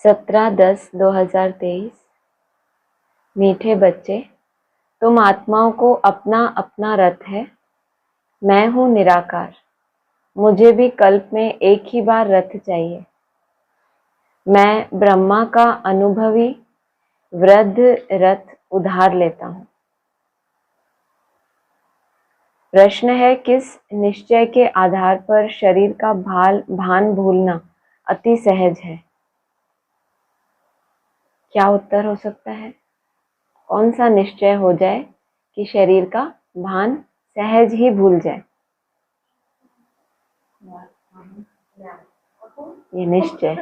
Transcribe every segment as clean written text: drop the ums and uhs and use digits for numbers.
17/10/2023। मीठे बच्चे, तुम आत्माओं को अपना अपना रथ है। मैं हूँ निराकार। मुझे भी कल्प में एक ही बार रथ चाहिए। मैं ब्रह्मा का अनुभवी वृद्ध रथ उधार लेता हूँ। प्रश्न है, किस निश्चय के आधार पर शरीर का भान भूलना अति सहज है? क्या उत्तर हो सकता है? कौन सा निश्चय हो जाए कि शरीर का भान सहज ही भूल जाए? ये निश्चय।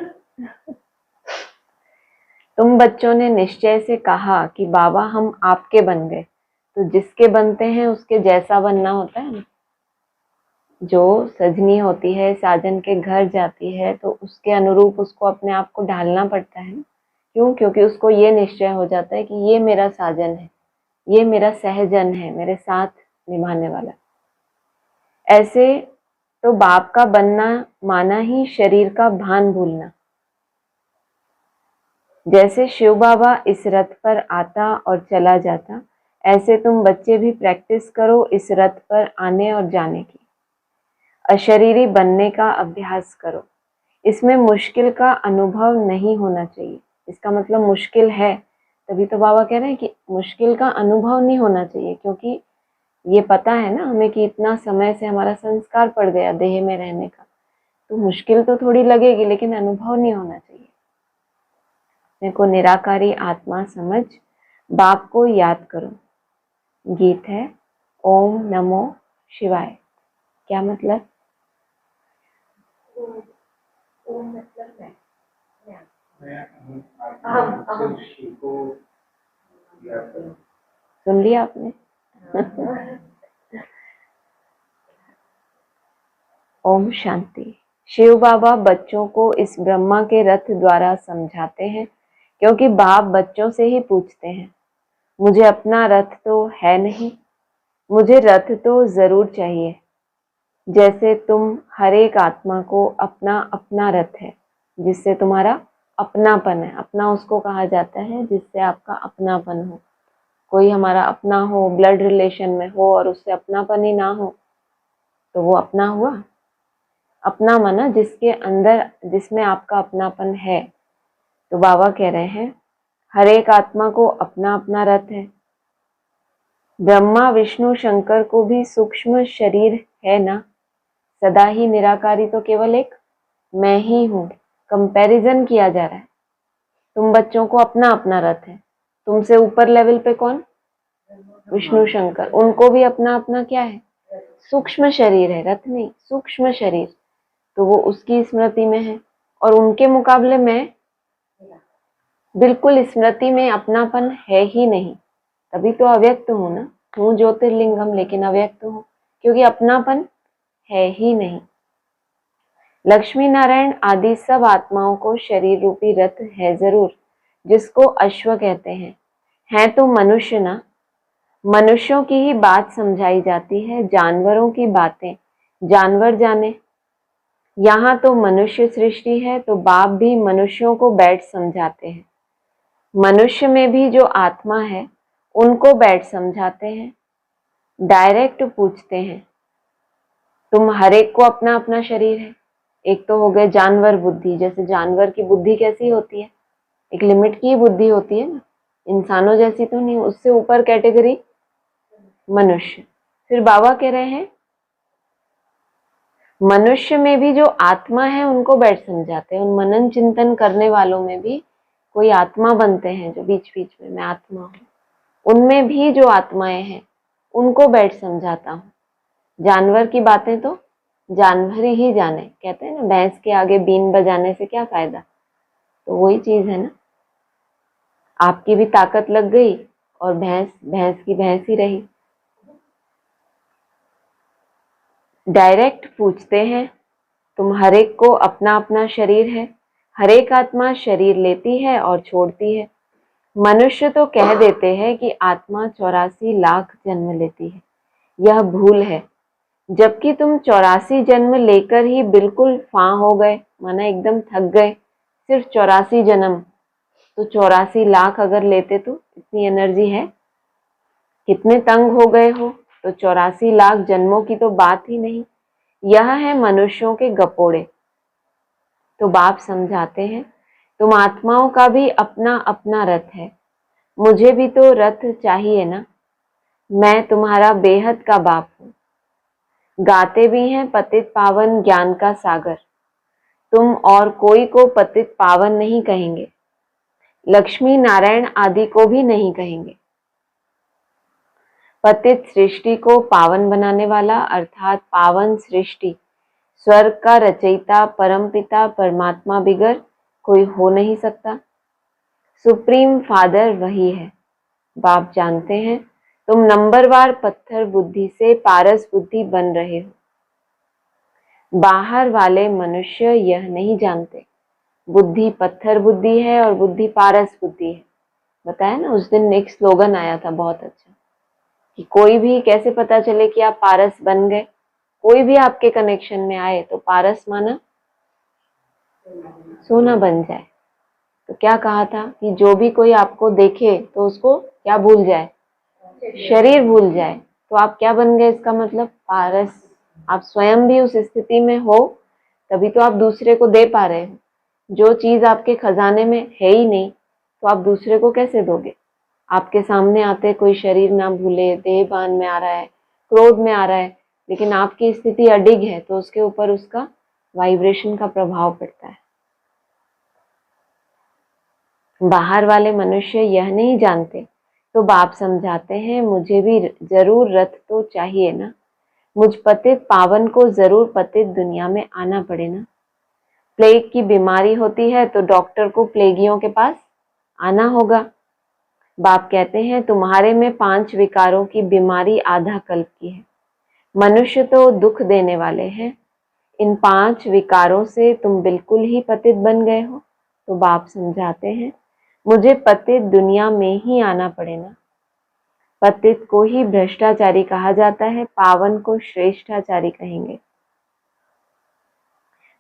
तुम बच्चों ने निश्चय से कहा कि बाबा हम आपके बन गए, तो जिसके बनते हैं उसके जैसा बनना होता है ना। जो सजनी होती है, साजन के घर जाती है, तो उसके अनुरूप उसको अपने आप को ढालना पड़ता है। क्यों? क्योंकि उसको ये निश्चय हो जाता है कि ये मेरा साजन है, ये मेरा सहजन है, मेरे साथ निभाने वाला। ऐसे तो बाप का बनना माना ही शरीर का भान भूलना। जैसे शिव बाबा इस रथ पर आता और चला जाता, ऐसे तुम बच्चे भी प्रैक्टिस करो इस रथ पर आने और जाने की। अशरीरी बनने का अभ्यास करो। इसमें मुश्किल का अनुभव नहीं होना चाहिए। इसका मतलब मुश्किल है, तभी तो बाबा कह रहे हैं कि मुश्किल का अनुभव नहीं होना चाहिए, क्योंकि ये पता है ना हमें कि इतना समय से हमारा संस्कार पड़ गया देह में रहने का, तो मुश्किल तो थोड़ी लगेगी, लेकिन अनुभव नहीं होना चाहिए। अपने को निराकारी आत्मा समझ बाप को याद करो। गीत है ओम नमो शिवाय। क्या मतलब? ओम मतलब सुन लिया आपने? ओम शांति। शिव बाबा बच्चों को इस ब्रह्मा के रथ द्वारा समझाते हैं, क्योंकि बाप बच्चों से ही पूछते हैं, मुझे अपना रथ तो है नहीं, मुझे रथ तो जरूर चाहिए। जैसे तुम हर एक आत्मा को अपना अपना रथ है, जिससे तुम्हारा अपनापन है। अपना उसको कहा जाता है जिससे आपका अपनापन हो। कोई हमारा अपना हो, ब्लड रिलेशन में हो और उससे अपनापन ही ना हो, तो वो अपना हुआ? अपना माना जिसके अंदर, जिसमें आपका अपनापन है। तो बाबा कह रहे हैं हर एक आत्मा को अपना अपना रथ है। ब्रह्मा विष्णु शंकर को भी सूक्ष्म शरीर है ना। सदा ही निराकारी तो केवल एक मैं ही हूँ। कंपैरिजन किया जा रहा है। तुम बच्चों को अपना अपना रथ है। तुमसे ऊपर लेवल पे कौन? विष्णु शंकर। उनको भी अपना अपना क्या है? सूक्ष्म शरीर है, रथ नहीं, सूक्ष्म शरीर। तो वो उसकी स्मृति में है, और उनके मुकाबले में बिल्कुल स्मृति में अपनापन है ही नहीं। तभी तो अव्यक्त हूं ना। हूँ ज्योतिर्लिंगम, लेकिन अव्यक्त हूँ, क्योंकि अपनापन है ही नहीं। लक्ष्मी नारायण आदि सब आत्माओं को शरीर रूपी रथ है जरूर, जिसको अश्व कहते हैं। है तो मनुष्य ना। मनुष्यों की ही बात समझाई जाती है, जानवरों की बातें जानवर जाने। यहाँ तो मनुष्य सृष्टि है, तो बाप भी मनुष्यों को बैठ समझाते हैं। मनुष्य में भी जो आत्मा है उनको बैठ समझाते हैं, डायरेक्ट पूछते हैं। तुम हर एक को अपना अपना शरीर है। एक तो हो गए जानवर बुद्धि। जैसे जानवर की बुद्धि कैसी होती है? एक लिमिट की बुद्धि होती है ना, इंसानों जैसी तो नहीं। उससे ऊपर कैटेगरी मनुष्य। फिर बाबा कह रहे हैं मनुष्य में भी जो आत्मा है उनको बैठ समझाते हैं। उन मनन चिंतन करने वालों में भी कोई आत्मा बनते हैं, जो बीच बीच में मैं आत्मा हूँ। उनमें भी जो आत्माएं हैं उनको बैठ समझाता हूँ। जानवर की बातें तो जानवर ही जाने। कहते हैं ना, भैंस के आगे बीन बजाने से क्या फायदा। तो वही चीज है ना, आपकी भी ताकत लग गई और भैंस भैंस की भैंस ही रही। डायरेक्ट पूछते हैं, तुम हर एक को अपना अपना शरीर है। हर एक आत्मा शरीर लेती है और छोड़ती है। मनुष्य तो कह देते हैं कि आत्मा 84 लाख जन्म लेती है। यह भूल है, जबकि तुम 84 जन्म लेकर ही बिल्कुल फां हो गए, माना एकदम थक गए, सिर्फ 84 जन्म, तो 84 लाख अगर लेते तो इतनी एनर्जी है? कितने तंग हो गए हो, तो 84 लाख जन्मों की तो बात ही नहीं। यह है मनुष्यों के गपोड़े। तो बाप समझाते हैं, तुम आत्माओं का भी अपना अपना रथ है, मुझे भी तो रथ चाहिए ना। मैं तुम्हारा बेहद का बाप हूँ। गाते भी हैं पतित पावन ज्ञान का सागर, तुम और कोई को पतित पावन नहीं कहेंगे, लक्ष्मी नारायण आदि को भी नहीं कहेंगे। पतित सृष्टि को पावन बनाने वाला अर्थात पावन सृष्टि स्वर्ग का रचयिता परमपिता परमात्मा बिगर कोई हो नहीं सकता। सुप्रीम फादर वही है। बाप जानते हैं तुम नंबरवार पत्थर बुद्धि से पारस बुद्धि बन रहे हो। बाहर वाले मनुष्य यह नहीं जानते बुद्धि पत्थर बुद्धि है और बुद्धि पारस बुद्धि है। बताया ना उस दिन एक स्लोगन आया था बहुत अच्छा, कि कोई भी कैसे पता चले कि आप पारस बन गए। कोई भी आपके कनेक्शन में आए तो पारस माना सोना बन जाए। तो क्या कहा था कि जो भी कोई आपको देखे तो उसको क्या भूल जाए, शरीर भूल जाए। तो आप क्या बन गए, इसका मतलब पारस। आप स्वयं भी उस स्थिति में हो तभी तो आप दूसरे को दे पा रहे हो। जो चीज आपके खजाने में है ही नहीं तो आप दूसरे को कैसे दोगे। आपके सामने आते कोई शरीर ना भूले, देहभान में आ रहा है, क्रोध में आ रहा है, लेकिन आपकी स्थिति अडिग है तो उसके ऊपर उसका वाइब्रेशन का प्रभाव पड़ता है। बाहर वाले मनुष्य यह नहीं जानते तो बाप समझाते हैं मुझे भी जरूर रथ तो चाहिए ना। मुझ पतित पावन को जरूर पतित दुनिया में आना पड़े ना। प्लेग की बीमारी होती है तो डॉक्टर को प्लेगियों के पास आना होगा। बाप कहते हैं तुम्हारे में 5 विकारों की बीमारी आधा कल्प की है। मनुष्य तो दुख देने वाले हैं, इन 5 विकारों से तुम बिल्कुल ही पतित बन गए हो। तो बाप समझाते हैं मुझे पतित दुनिया में ही आना पड़े ना। पतित को ही भ्रष्टाचारी कहा जाता है, पावन को श्रेष्ठाचारी कहेंगे।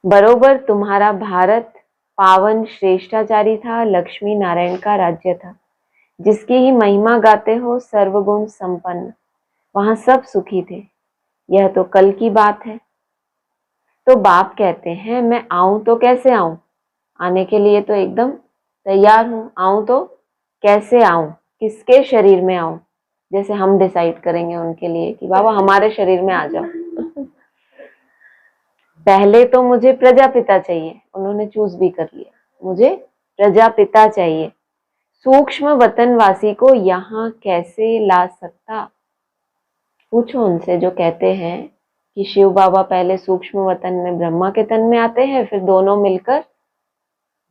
बरोबर तुम्हारा भारत पावन श्रेष्ठाचारी था, लक्ष्मी नारायण का राज्य था, जिसकी ही महिमा गाते हो सर्वगुण संपन्न, वहां सब सुखी थे। यह तो कल की बात है। तो बाप कहते हैं मैं आऊं तो कैसे आऊं, आने के लिए तो एकदम तैयार हूं। आऊं तो कैसे आऊं, किसके शरीर में आऊं, जैसे हम डिसाइड करेंगे उनके लिए कि बाबा हमारे शरीर में आ जाओ। पहले तो मुझे प्रजापिता चाहिए, उन्होंने चूज भी कर लिया, मुझे प्रजापिता चाहिए। सूक्ष्म वतनवासी को यहाँ कैसे ला सकता, पूछो उनसे जो कहते हैं कि शिव बाबा पहले सूक्ष्म वतन में ब्रह्मा के तन में आते हैं, फिर दोनों मिलकर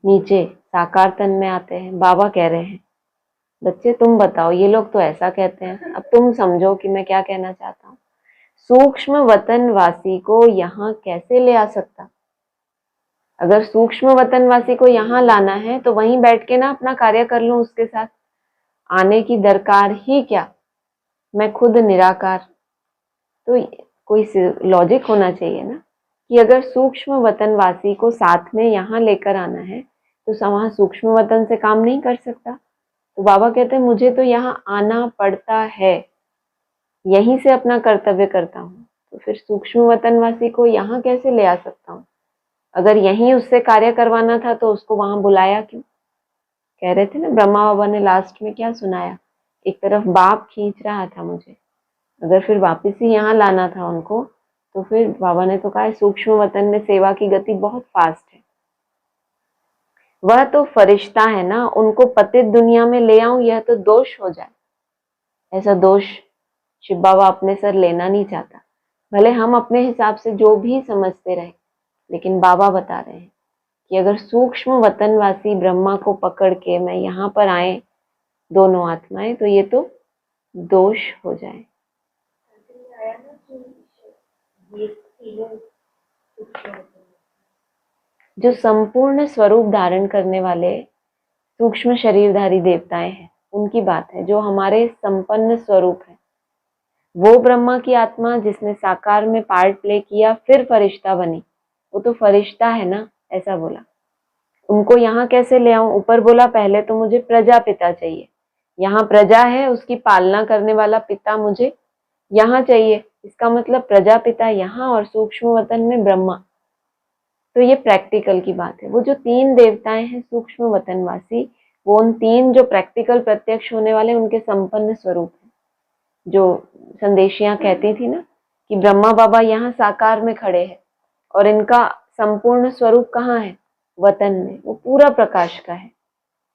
नीचे साकार तन में आते हैं। बाबा कह रहे हैं बच्चे तुम बताओ, ये लोग तो ऐसा कहते हैं, अब तुम समझो कि मैं क्या कहना चाहता हूँ। सूक्ष्म वतनवासी को यहाँ कैसे ले आ सकता। अगर सूक्ष्म वतनवासी को यहाँ लाना है तो वहीं बैठ के ना अपना कार्य कर लूं उसके साथ, आने की दरकार ही क्या, मैं खुद निराकार। तो कोई लॉजिक होना चाहिए ना कि अगर सूक्ष्म वतनवासी को साथ में यहाँ लेकर आना है तो वहां सूक्ष्म वतन से काम नहीं कर सकता। तो बाबा कहते हैं मुझे तो यहाँ आना पड़ता है, यहीं से अपना कर्तव्य करता हूँ, तो फिर सूक्ष्म वतनवासी को यहाँ कैसे ले आ सकता हूँ। अगर यहीं उससे कार्य करवाना था तो उसको वहां बुलाया क्यों। कह रहे थे ना ब्रह्मा बाबा ने लास्ट में क्या सुनाया, एक तरफ बाप खींच रहा था मुझे, अगर फिर वापस ही यहाँ लाना था उनको तो फिर बाबा ने तो कहा सूक्ष्म वतन में सेवा की गति बहुत फास्ट है। वह तो फरिश्ता है ना, उनको पतित दुनिया में ले आऊं यह तो दोष हो जाए। ऐसा दोष शिव बाबा अपने सर लेना नहीं चाहता। भले हम अपने हिसाब से जो भी समझते रहे, लेकिन बाबा बता रहे हैं कि अगर सूक्ष्म वतनवासी ब्रह्मा को पकड़ के मैं यहाँ पर आए दोनों आत्माएं तो ये तो दोष हो जाए। जो संपूर्ण स्वरूप धारण करने वाले सूक्ष्म शरीरधारी देवताएं हैं उनकी बात है, जो हमारे संपन्न स्वरूप है। वो ब्रह्मा की आत्मा जिसने साकार में पार्ट प्ले किया फिर फरिश्ता बनी, वो तो फरिश्ता है ना, ऐसा बोला। उनको यहाँ कैसे ले आऊं? ऊपर बोला पहले तो मुझे प्रजापिता चाहिए, यहाँ प्रजा है, उसकी पालना करने वाला पिता मुझे यहाँ चाहिए। इसका मतलब प्रजापिता यहाँ और सूक्ष्म वतन में ब्रह्मा। तो ये प्रैक्टिकल की बात है। वो जो 3 देवताएं हैं सूक्ष्म वतनवासी, वो उन 3 जो प्रैक्टिकल प्रत्यक्ष होने वाले उनके संपन्न स्वरूप है। जो संदेशियां कहती थी ना कि ब्रह्मा बाबा यहाँ साकार में खड़े हैं और इनका संपूर्ण स्वरूप कहाँ है? वतन में। वो पूरा प्रकाश का है।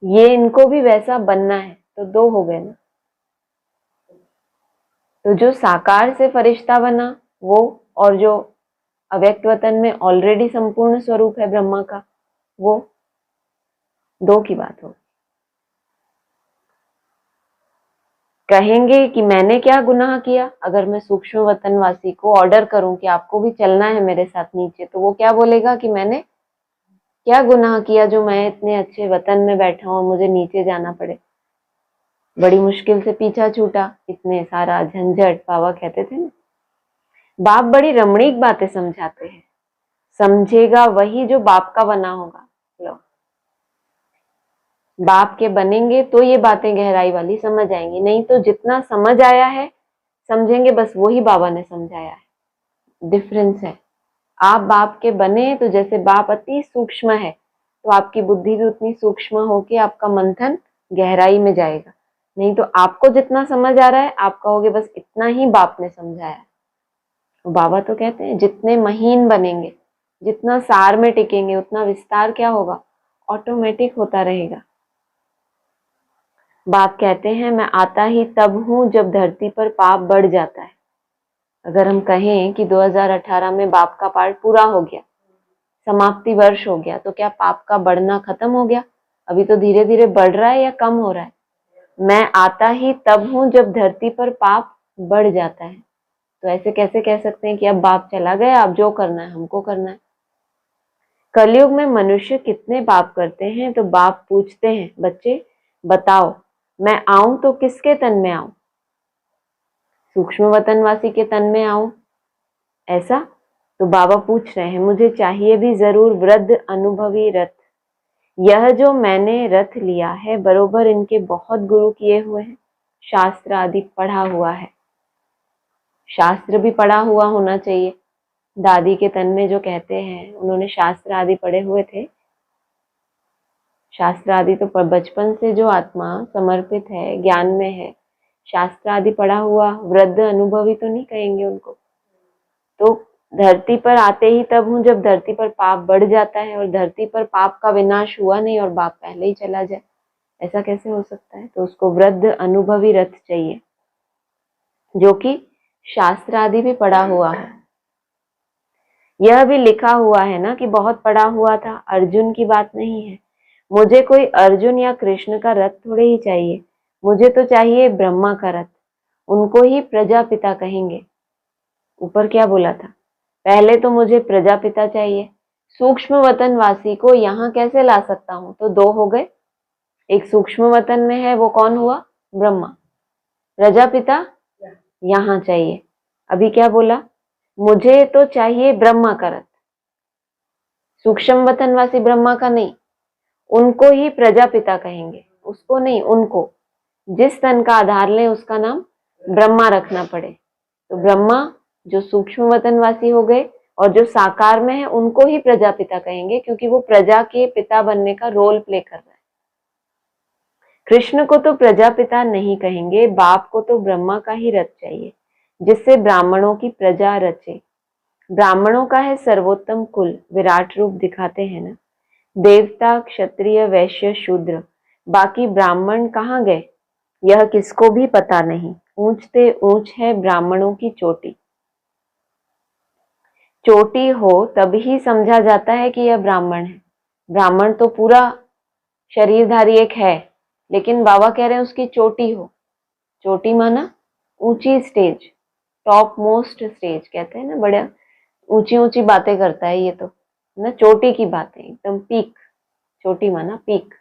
ये इनको भी वैसा बनना है। तो 2 हो गए ना। तो जो साकार से फरिश्ता बना वो, और जो अव्यक्त वतन में ऑलरेडी संपूर्ण स्वरूप है ब्रह्मा का, वो 2 की बात हो। कहेंगे कि मैंने क्या गुनाह किया? अगर मैं सूक्ष्म वतनवासी को ऑर्डर करूं कि आपको भी चलना है मेरे साथ नीचे, तो वो क्या बोलेगा कि मैंने क्या गुनाह किया जो मैं इतने अच्छे वतन में बैठा हूं और मुझे नीचे जाना पड़े? बड़ी मुश्किल से पीछा छूटा, इतने सारा झंझट। बाबा कहते थे ना, बाप बड़ी रमणीक बातें समझाते हैं। समझेगा वही जो बाप का बना होगा। लो, बाप के बनेंगे तो ये बातें गहराई वाली समझ आएंगी, नहीं तो जितना समझ आया है समझेंगे बस वही बाबा ने समझाया है। डिफरेंस है। आप बाप के बने तो जैसे बाप अति सूक्ष्म है, तो आपकी बुद्धि भी उतनी सूक्ष्म होके आपका मंथन गहराई में जाएगा। नहीं तो आपको जितना समझ आ रहा है आप कहोगे बस इतना ही बाप ने समझाया है। तो बाबा तो कहते हैं जितने महीन बनेंगे, जितना सार में टिकेंगे, उतना विस्तार क्या होगा? ऑटोमेटिक होता रहेगा। बाप कहते हैं मैं आता ही तब हूं जब धरती पर पाप बढ़ जाता है। अगर हम कहें कि 2018 में बाप का पार्ट पूरा हो गया, समाप्ति वर्ष हो गया, तो क्या पाप का बढ़ना खत्म हो गया? अभी तो धीरे धीरे बढ़ रहा है या कम हो रहा है? मैं आता ही तब हूं जब धरती पर पाप बढ़ जाता है। तो ऐसे कैसे कह सकते हैं कि अब बाप चला गया, अब जो करना है हमको करना है? कलयुग में मनुष्य कितने पाप करते हैं? तो बाप पूछते हैं, बच्चे बताओ मैं आऊं तो किसके तन में आऊं? सूक्ष्म वतनवासी के तन में आऊं? ऐसा? तो बाबा पूछ रहे हैं, मुझे चाहिए भी जरूर वृद्ध अनुभवी रथ। यह जो मैंने रथ लिया है बरोबर इनके बहुत गुरु किए हुए हैं, शास्त्र आदि पढ़ा हुआ है। शास्त्र भी पढ़ा हुआ होना चाहिए। दादी के तन में जो कहते हैं उन्होंने शास्त्र आदि पढ़े हुए थे। शास्त्र आदि तो बचपन से जो आत्मा समर्पित है, ज्ञान में है, शास्त्र आदि पढ़ा हुआ वृद्ध अनुभवी तो नहीं कहेंगे उनको। तो धरती पर आते ही तब हूं जब धरती पर पाप बढ़ जाता है, और धरती पर पाप का विनाश हुआ नहीं और बाप पहले ही चला जाए, ऐसा कैसे हो सकता है? तो उसको वृद्ध अनुभवी रथ चाहिए जो कि शास्त्र आदि भी पढ़ा हुआ है। यह भी लिखा हुआ है ना कि बहुत पढ़ा हुआ था। अर्जुन की बात नहीं है। मुझे कोई अर्जुन या कृष्ण का रथ थोड़े ही चाहिए, मुझे तो चाहिए ब्रह्मा का रथ। उनको ही प्रजापिता कहेंगे। ऊपर क्या बोला था? पहले तो मुझे प्रजापिता चाहिए। सूक्ष्म वतनवासी को यहाँ कैसे ला सकता हूं? तो 2 हो गए। एक सूक्ष्म वतन में है, वो कौन हुआ? ब्रह्मा। प्रजापिता यहाँ चाहिए। अभी क्या बोला? मुझे तो चाहिए ब्रह्मा का रथ। सूक्ष्म वतनवासी ब्रह्मा का नहीं, उनको ही प्रजापिता कहेंगे, उसको नहीं, उनको। जिस तन का आधार लें उसका नाम ब्रह्मा रखना पड़े। तो ब्रह्मा जो सूक्ष्म वतनवासी हो गए, और जो साकार में है उनको ही प्रजापिता कहेंगे, क्योंकि वो प्रजा के पिता बनने का रोल प्ले कर रहा है। कृष्ण को तो प्रजापिता नहीं कहेंगे, बाप को तो ब्रह्मा का ही रथ चाहिए जिससे ब्राह्मणों की प्रजा रचे। ब्राह्मणों का है सर्वोत्तम कुल, विराट रूप दिखाते हैं ना। देवता, क्षत्रिय, वैश्य, शूद्र, बाकी ब्राह्मण कहाँ गए यह किसको भी पता नहीं। ऊंचते ऊंच है ब्राह्मणों की चोटी। चोटी हो तभी समझा जाता है कि यह ब्राह्मण है। ब्राह्मण तो पूरा शरीरधारी एक है, लेकिन बाबा कह रहे हैं उसकी चोटी हो। चोटी माना ऊंची स्टेज, टॉप मोस्ट स्टेज कहते हैं ना, बड़ा ऊंची ऊंची बातें करता है ये तो ना, चोटी की बातें, एकदम पीक। चोटी माना पीक।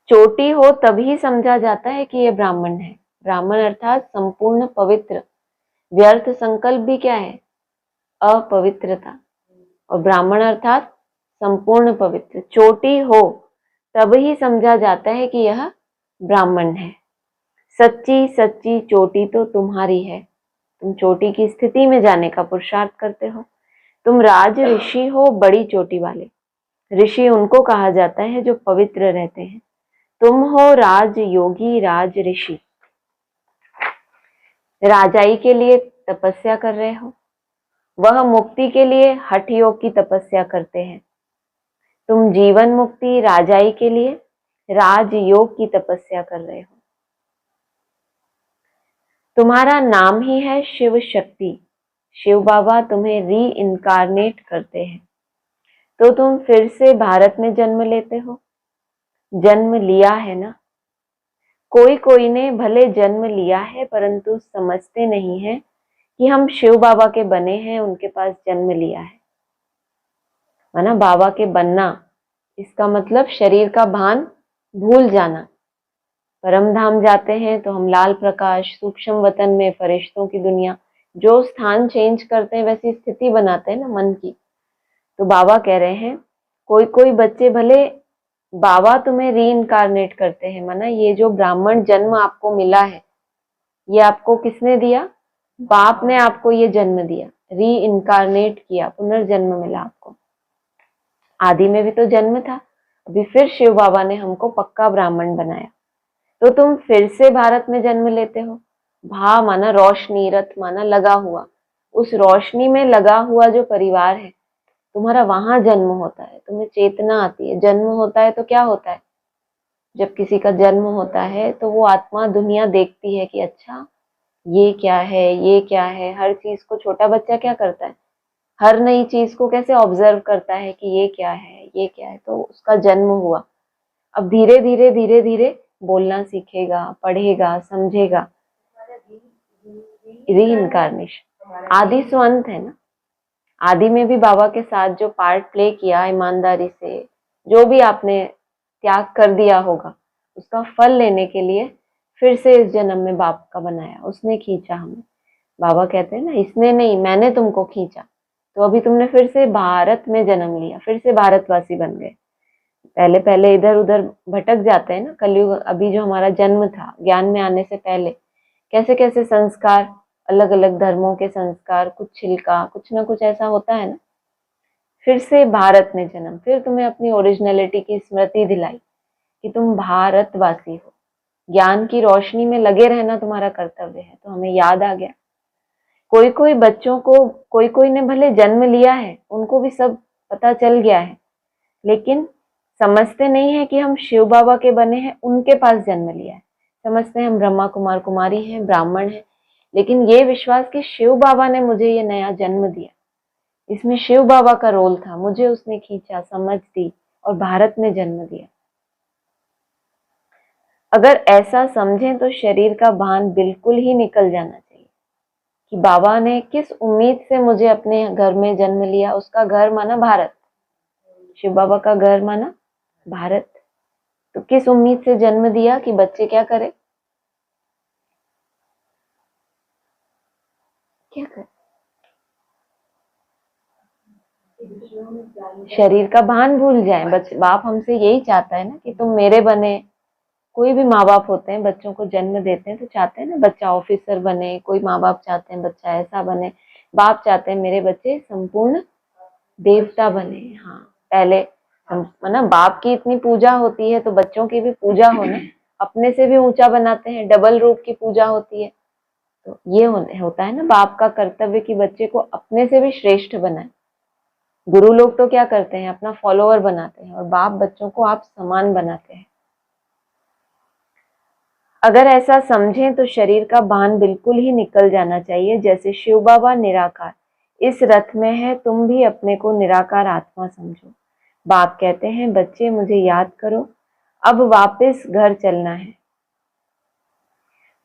चोटी हो तभी समझा जाता है कि यह ब्राह्मण है। ब्राह्मण अर्थात संपूर्ण पवित्र। व्यर्थ संकल्प भी क्या है? अपवित्रता। और ब्राह्मण अर्थात संपूर्ण पवित्र। चोटी हो तब ही समझा जाता है कि यह ब्राह्मण है। सच्ची सच्ची चोटी तो तुम्हारी है। तुम चोटी की स्थिति में जाने का पुरुषार्थ करते हो। तुम राज ऋषि हो, बड़ी चोटी वाले। ऋषि उनको कहा जाता है जो पवित्र रहते हैं। तुम हो राज योगी, राज ऋषि। राजाई के लिए तपस्या कर रहे हो, वह मुक्ति के लिए हठ योग की तपस्या करते हैं। तुम जीवन मुक्ति राजाई के लिए राज योग की तपस्या कर रहे हो। तुम्हारा नाम ही है शिव शक्ति। शिव बाबा तुम्हें री इनकारनेट करते हैं, तो तुम फिर से भारत में जन्म लेते हो। जन्म लिया है ना। कोई कोई ने भले जन्म लिया है, परंतु समझते नहीं है कि हम शिव बाबा के बने हैं, उनके पास जन्म लिया है। माना बाबा के बनना, इसका मतलब शरीर का भान भूल जाना। परम धाम जाते हैं तो हम लाल प्रकाश, सूक्ष्म वतन में फरिश्तों की दुनिया, जो स्थान चेंज करते हैं वैसी स्थिति बनाते हैं ना मन की। तो बाबा कह रहे हैं कोई कोई बच्चे भले बाबा तुम्हें री इनकारनेट करते हैं। माना ये जो ब्राह्मण जन्म आपको मिला है, ये आपको किसने दिया? बाप ने आपको ये जन्म दिया, री इनकारनेट किया, पुनर्जन्म मिला आपको। आदि में भी तो जन्म था, अभी फिर शिव बाबा ने हमको पक्का ब्राह्मण बनाया, तो तुम फिर से भारत में जन्म लेते हो। भा माना रोशनी, रथ माना लगा हुआ। उस रोशनी में लगा हुआ जो परिवार है तुम्हारा, वहां जन्म होता है, तुम्हें चेतना आती है। जन्म होता है तो क्या होता है? जब किसी का जन्म होता है तो वो आत्मा दुनिया देखती है कि अच्छा ये क्या है, ये क्या है। हर चीज को छोटा बच्चा क्या करता है? हर नई चीज को कैसे ऑब्जर्व करता है कि ये क्या है, ये क्या है। तो उसका जन्म हुआ। अब धीरे धीरे धीरे धीरे बोलना सीखेगा, पढ़ेगा, समझेगा। री इनकारनेशन आदि सो अंत है ना। आदि में भी बाबा के साथ जो पार्ट प्ले किया ईमानदारी से, जो भी आपने त्याग कर दिया होगा, उसका फल लेने के लिए फिर से इस जन्म में बाप का बनाया। उसने खींचा हमें। बाबा कहते हैं ना, इसने नहीं, मैंने तुमको खींचा। तो अभी तुमने फिर से भारत में जन्म लिया, फिर से भारतवासी बन गए। पहले पहले इधर उधर भटक जाते हैं ना। कलयुग, अभी जो हमारा जन्म था, ज्ञान में आने से पहले कैसे कैसे संस्कार, अलग अलग धर्मों के संस्कार, कुछ छिलका, कुछ ना कुछ ऐसा होता है ना। फिर से भारत में जन्म, फिर तुम्हें अपनी ओरिजिनलिटी की स्मृति दिलाई कि तुम भारतवासी हो। ज्ञान की रोशनी में लगे रहना तुम्हारा कर्तव्य है। तो हमें याद आ गया। कोई कोई बच्चों को, कोई कोई ने भले जन्म लिया है, उनको भी सब पता चल गया है, लेकिन समझते नहीं है कि हम शिव बाबा के बने हैं, उनके पास जन्म लिया है। समझते हैं हम ब्रह्मा कुमार कुमारी हैं, ब्राह्मण हैं, लेकिन ये विश्वास कि शिव बाबा ने मुझे ये नया जन्म दिया, इसमें शिव बाबा का रोल था, मुझे उसने खींचा, समझ दी और भारत में जन्म दिया। अगर ऐसा समझें तो शरीर का भान बिल्कुल ही निकल जाना चाहिए कि बाबा ने किस उम्मीद से मुझे अपने घर में जन्म लिया। उसका घर माना भारत, शिव बाबा का घर माना भारत। तो किस उम्मीद से जन्म दिया कि बच्चे क्या करे, क्या करे? शरीर का भान भूल जाए। बाप हमसे यही चाहता है ना कि तुम मेरे बने। कोई भी माँ बाप होते हैं, बच्चों को जन्म देते हैं तो चाहते हैं ना बच्चा ऑफिसर बने, कोई माँ बाप चाहते हैं बच्चा ऐसा बने। बाप चाहते हैं मेरे बच्चे संपूर्ण देवता बने। हाँ, पहले ना बाप की इतनी पूजा होती है तो बच्चों की भी पूजा होना, अपने से भी ऊंचा बनाते हैं, डबल रूप की पूजा होती है। तो ये होता है ना बाप का कर्तव्य कि बच्चे को अपने से भी श्रेष्ठ बनाए। गुरु लोग तो क्या करते हैं, अपना फॉलोअर बनाते हैं, और बाप बच्चों को आप समान बनाते हैं। अगर ऐसा समझें तो शरीर का भान बिल्कुल ही निकल जाना चाहिए। जैसे शिव बाबा निराकार इस रथ में है, तुम भी अपने को निराकार आत्मा समझो। बाप कहते हैं बच्चे मुझे याद करो, अब वापस घर चलना है।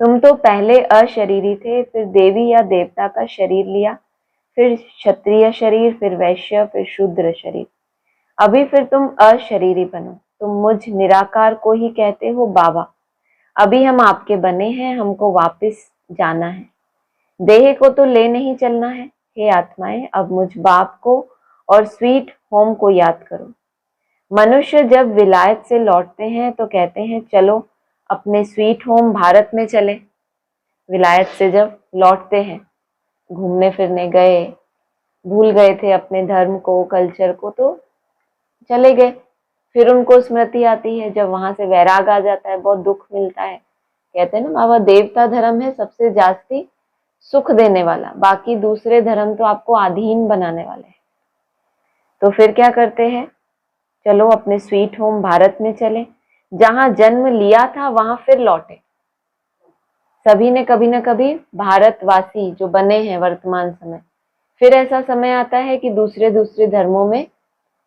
तुम तो पहले अशरीरी थे, फिर देवी या देवता का शरीर लिया, फिर क्षत्रिय शरीर, फिर वैश्य, फिर शूद्र शरीर। अभी फिर तुम अशरीरी बनो। तुम मुझ निराकार को ही कहते हो बाबा। अभी हम आपके बने हैं, हमको वापस जाना है। देह को तो ले नहीं चलना है। हे आत्माएं, अब मुझ बाप को और स्वीट होम को याद करो। मनुष्य जब विलायत से लौटते हैं तो कहते हैं चलो अपने स्वीट होम भारत में चले। विलायत से जब लौटते हैं, घूमने फिरने गए, भूल गए थे अपने धर्म को, कल्चर को, तो चले गए। फिर उनको स्मृति आती है, जब वहां से वैराग आ जाता है, बहुत दुख मिलता है। कहते हैं ना बाबा, देवता धर्म है सबसे जास्ती सुख देने वाला, बाकी दूसरे धर्म तो आपको अधीन बनाने वाले हैं। तो फिर क्या करते हैं, चलो अपने स्वीट होम भारत में चले, जहां जन्म लिया था वहां फिर लौटे। सभी ने कभी ना कभी भारतवासी जो बने हैं वर्तमान समय, फिर ऐसा समय आता है कि दूसरे दूसरे धर्मों में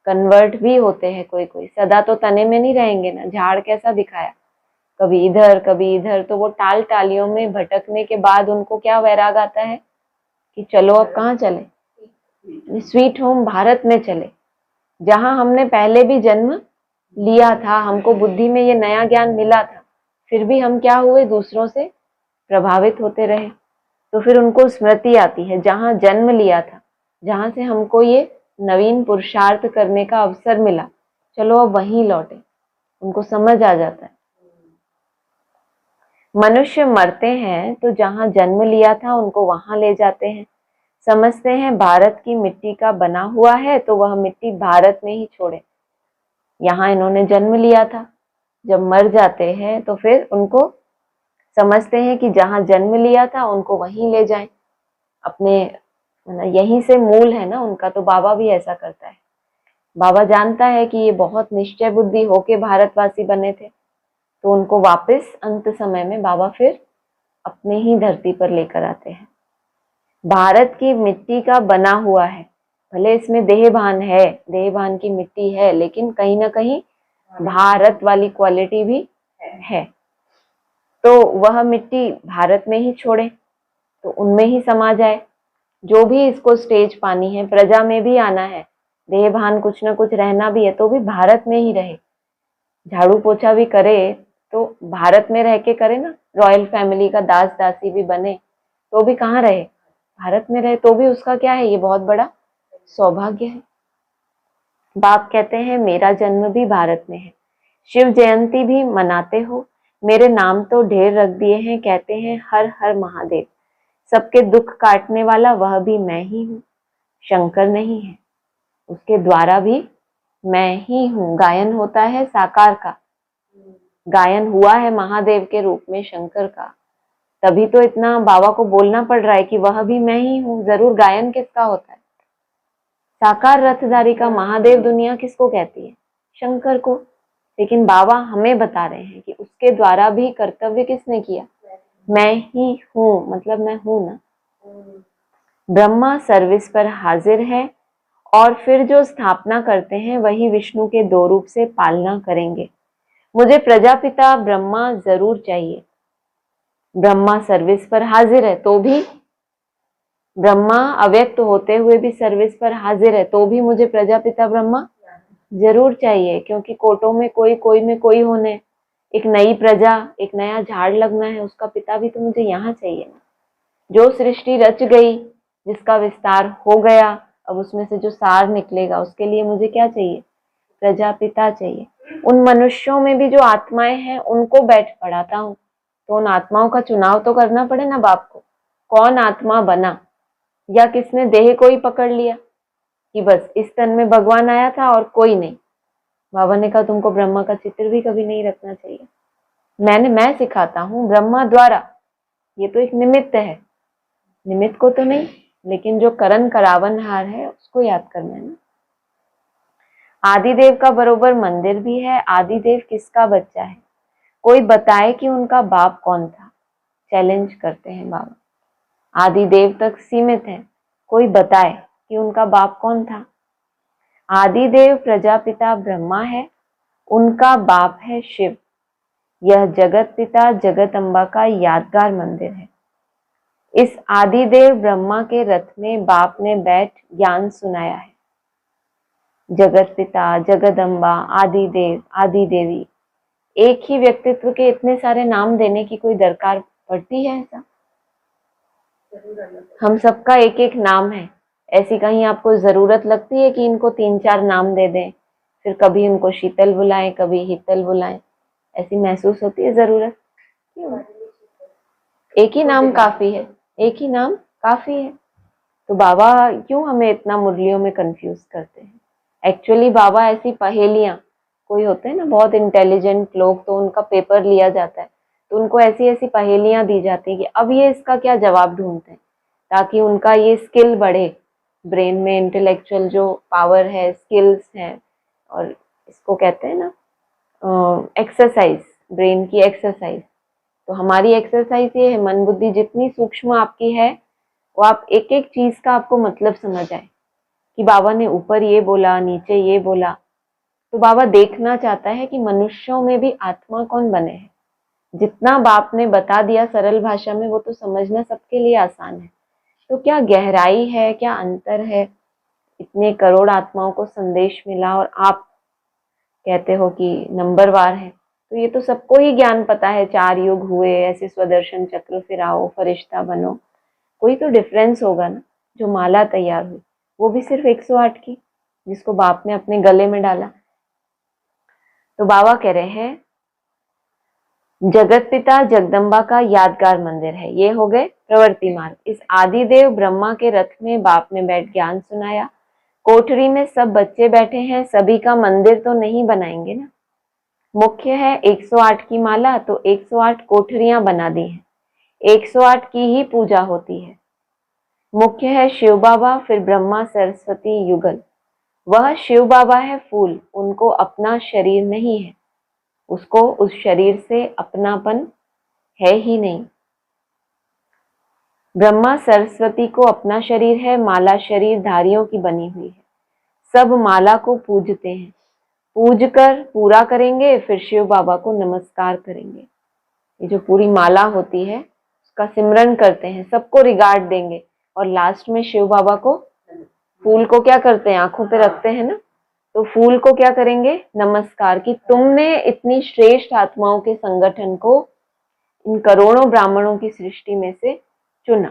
कन्वर्ट भी होते हैं। कोई कोई सदा तो तने में नहीं रहेंगे ना, झाड़ कैसा दिखाया, कभी इधर कभी इधर, तो वो टाल टालियों में भटकने के बाद उनको क्या वैराग आता है कि चलो अब कहाँ चले, स्वीट होम भारत में चले, जहां हमने पहले भी जन्म लिया था, हमको बुद्धि में ये नया ज्ञान मिला था, फिर भी हम क्या हुए, दूसरों से प्रभावित होते रहे। तो फिर उनको स्मृति आती है, जहां जन्म लिया था, जहां से हमको ये नवीन पुरुषार्थ करने का अवसर मिला, चलो अब वहीं लौटे। उनको समझ आ जाता है। मनुष्य मरते हैं तो जहां जन्म लिया था उनको वहां ले जाते हैं। समझते हैं भारत की मिट्टी का बना हुआ है तो वह मिट्टी भारत में ही छोड़े। यहाँ इन्होंने जन्म लिया था, जब मर जाते हैं तो फिर उनको समझते हैं कि जहां जन्म लिया था उनको वहीं ले जाएं, अपने यहीं से मूल है ना उनका। तो बाबा भी ऐसा करता है। बाबा जानता है कि ये बहुत निश्चय बुद्धि होके भारतवासी बने थे, तो उनको वापस अंत समय में बाबा फिर अपने ही धरती पर लेकर आते हैं। भारत की मिट्टी का बना हुआ है, भले इसमें देहभान है, देहभान की मिट्टी है, लेकिन कहीं ना कहीं भारत वाली क्वालिटी भी है। तो वह मिट्टी भारत में ही छोड़े, तो उनमें ही समा जाए। जो भी इसको स्टेज पानी है, प्रजा में भी आना है, देहभान कुछ ना कुछ रहना भी है, तो भी भारत में ही रहे। झाड़ू पोछा भी करे तो भारत में रह के करे ना, रॉयल फैमिली का दास दासी भी बने तो भी कहाँ रहे, भारत में रहे, तो भी उसका क्या है, ये बहुत बड़ा सौभाग्य है। बाप कहते हैं मेरा जन्म भी भारत में है, शिव जयंती भी मनाते हो, मेरे नाम तो ढेर रख दिए हैं, कहते हैं हर हर महादेव, सबके दुख काटने वाला वह भी मैं ही हूँ, शंकर नहीं है, उसके द्वारा भी मैं ही हूँ। गायन होता है साकार का, गायन हुआ है महादेव के रूप में शंकर का, तभी तो इतना बाबा को बोलना पड़ रहा है कि वह भी मैं ही हूँ। जरूर गायन किसका होता है, साकार रथधारी का। महादेव दुनिया किसको कहती है, शंकर को। लेकिन बाबा हमें बता रहे हैं कि उसके द्वारा भी कर्तव्य किसने किया, मैं ही हूँ, मतलब मैं हूं ना। ब्रह्मा सर्विस पर हाजिर है और फिर जो स्थापना करते हैं वही विष्णु के दो रूप से पालना करेंगे। मुझे प्रजापिता ब्रह्मा जरूर चाहिए। ब्रह्मा सर्विस पर हाजिर है तो भी, ब्रह्मा अव्यक्त होते हुए भी सर्विस पर हाजिर है तो भी मुझे प्रजापिता ब्रह्मा जरूर चाहिए, क्योंकि कोटों में कोई में कोई होने, एक नई प्रजा, एक नया झाड़ लगना है, उसका पिता भी तो मुझे यहाँ चाहिए ना। जो सृष्टि रच गई, जिसका विस्तार हो गया, अब उसमें से जो सार निकलेगा उसके लिए मुझे क्या चाहिए, प्रजापिता चाहिए। उन मनुष्यों में भी जो आत्माएं हैं उनको बैठ पढ़ाता हूँ, तो उन आत्माओं का चुनाव तो करना पड़े ना बाप को, कौन आत्मा बना, या किसने देह को ही पकड़ लिया कि बस इस तन में भगवान आया था और कोई नहीं। बाबा ने कहा तुमको ब्रह्मा का चित्र भी कभी नहीं रखना चाहिए। मैं सिखाता हूँ ब्रह्मा द्वारा, ये तो एक निमित्त है, निमित्त को तो नहीं, लेकिन जो करण करावनहार है उसको याद करना है ना। आदिदेव का बरोबर मंदिर भी है। आदिदेव किसका बच्चा है, कोई बताए कि उनका बाप कौन था, चैलेंज करते हैं बाबा। आदिदेव तक सीमित है, कोई बताए कि उनका बाप कौन था। आदिदेव प्रजापिता ब्रह्मा है, उनका बाप है शिव। यह जगत पिता जगत अम्बा का यादगार मंदिर है। इस आदिदेव ब्रह्मा के रथ में बाप ने बैठ ज्ञान सुनाया है। जगत पिता जगदम्बा आदिदेव आदि देवी, एक ही व्यक्तित्व के इतने सारे नाम देने की कोई दरकार पड़ती है ऐसा? हम सबका एक एक नाम है, ऐसी कहीं आपको जरूरत लगती है कि इनको 3-4 नाम दे दें, फिर कभी उनको शीतल बुलाएं, कभी हीतल बुलाएं, ऐसी महसूस होती है जरूरत? क्यों? एक ही नाम काफी है, एक ही नाम काफी है। तो बाबा क्यों हमें इतना मुरलियों में कंफ्यूज करते हैं? एक्चुअली बाबा ऐसी पहेलियां, कोई होते हैं ना बहुत इंटेलिजेंट लोग, तो उनका पेपर लिया जाता है, तो उनको ऐसी ऐसी पहेलियां दी जाती है कि अब ये इसका क्या जवाब ढूंढते हैं, ताकि उनका ये स्किल बढ़े, ब्रेन में इंटेलेक्चुअल जो पावर है, स्किल्स हैं, और इसको कहते हैं ना एक्सरसाइज, ब्रेन की एक्सरसाइज। तो हमारी एक्सरसाइज ये है, मन बुद्धि जितनी सूक्ष्म आपकी है, वो आप एक एक चीज का आपको मतलब समझ आए कि बाबा ने ऊपर ये बोला, नीचे ये बोला। तो बाबा देखना चाहता है कि मनुष्यों में भी आत्मा कौन बने हैं। जितना बाप ने बता दिया सरल भाषा में, वो तो समझना सबके लिए आसान है। तो क्या गहराई है, क्या अंतर है, इतने करोड़ आत्माओं को संदेश मिला और आप कहते हो कि नंबरवार है। तो ये तो सबको ही ज्ञान पता है, 4 युग हुए, ऐसे स्वदर्शन चक्र फिराओ, फरिश्ता बनो। कोई तो डिफरेंस होगा ना। जो माला तैयार हुई वो भी सिर्फ 108 की, जिसको बाप ने अपने गले में डाला। तो बाबा कह रहे हैं जगत पिता जगदम्बा का यादगार मंदिर है। ये हो गए प्रवृत्ति मार्ग। इस आदिदेव ब्रह्मा के रथ में बाप ने बैठ ज्ञान सुनाया। कोठरी में सब बच्चे बैठे हैं, सभी का मंदिर तो नहीं बनाएंगे ना। मुख्य है 108 की माला, तो 108 कोठरियां बना दी हैं, 108 की ही पूजा होती है। मुख्य है शिव बाबा, फिर ब्रह्मा सरस्वती युगल। वह शिव बाबा है फूल, उनको अपना शरीर नहीं है, उसको उस शरीर से अपनापन है ही नहीं। ब्रह्मा सरस्वती को अपना शरीर है, माला शरीर धारियों की बनी हुई है। सब माला को पूजते हैं, पूज कर पूरा करेंगे, फिर शिव बाबा को नमस्कार करेंगे। ये जो पूरी माला होती है उसका सिमरन करते हैं, सबको रिगार्ड देंगे, और लास्ट में शिव बाबा को, फूल को क्या करते हैं, आंखों पे रखते हैं ना, तो फूल को क्या करेंगे, नमस्कार, कि तुमने इतनी श्रेष्ठ आत्माओं के संगठन को इन करोड़ों ब्राह्मणों की सृष्टि में से चुना।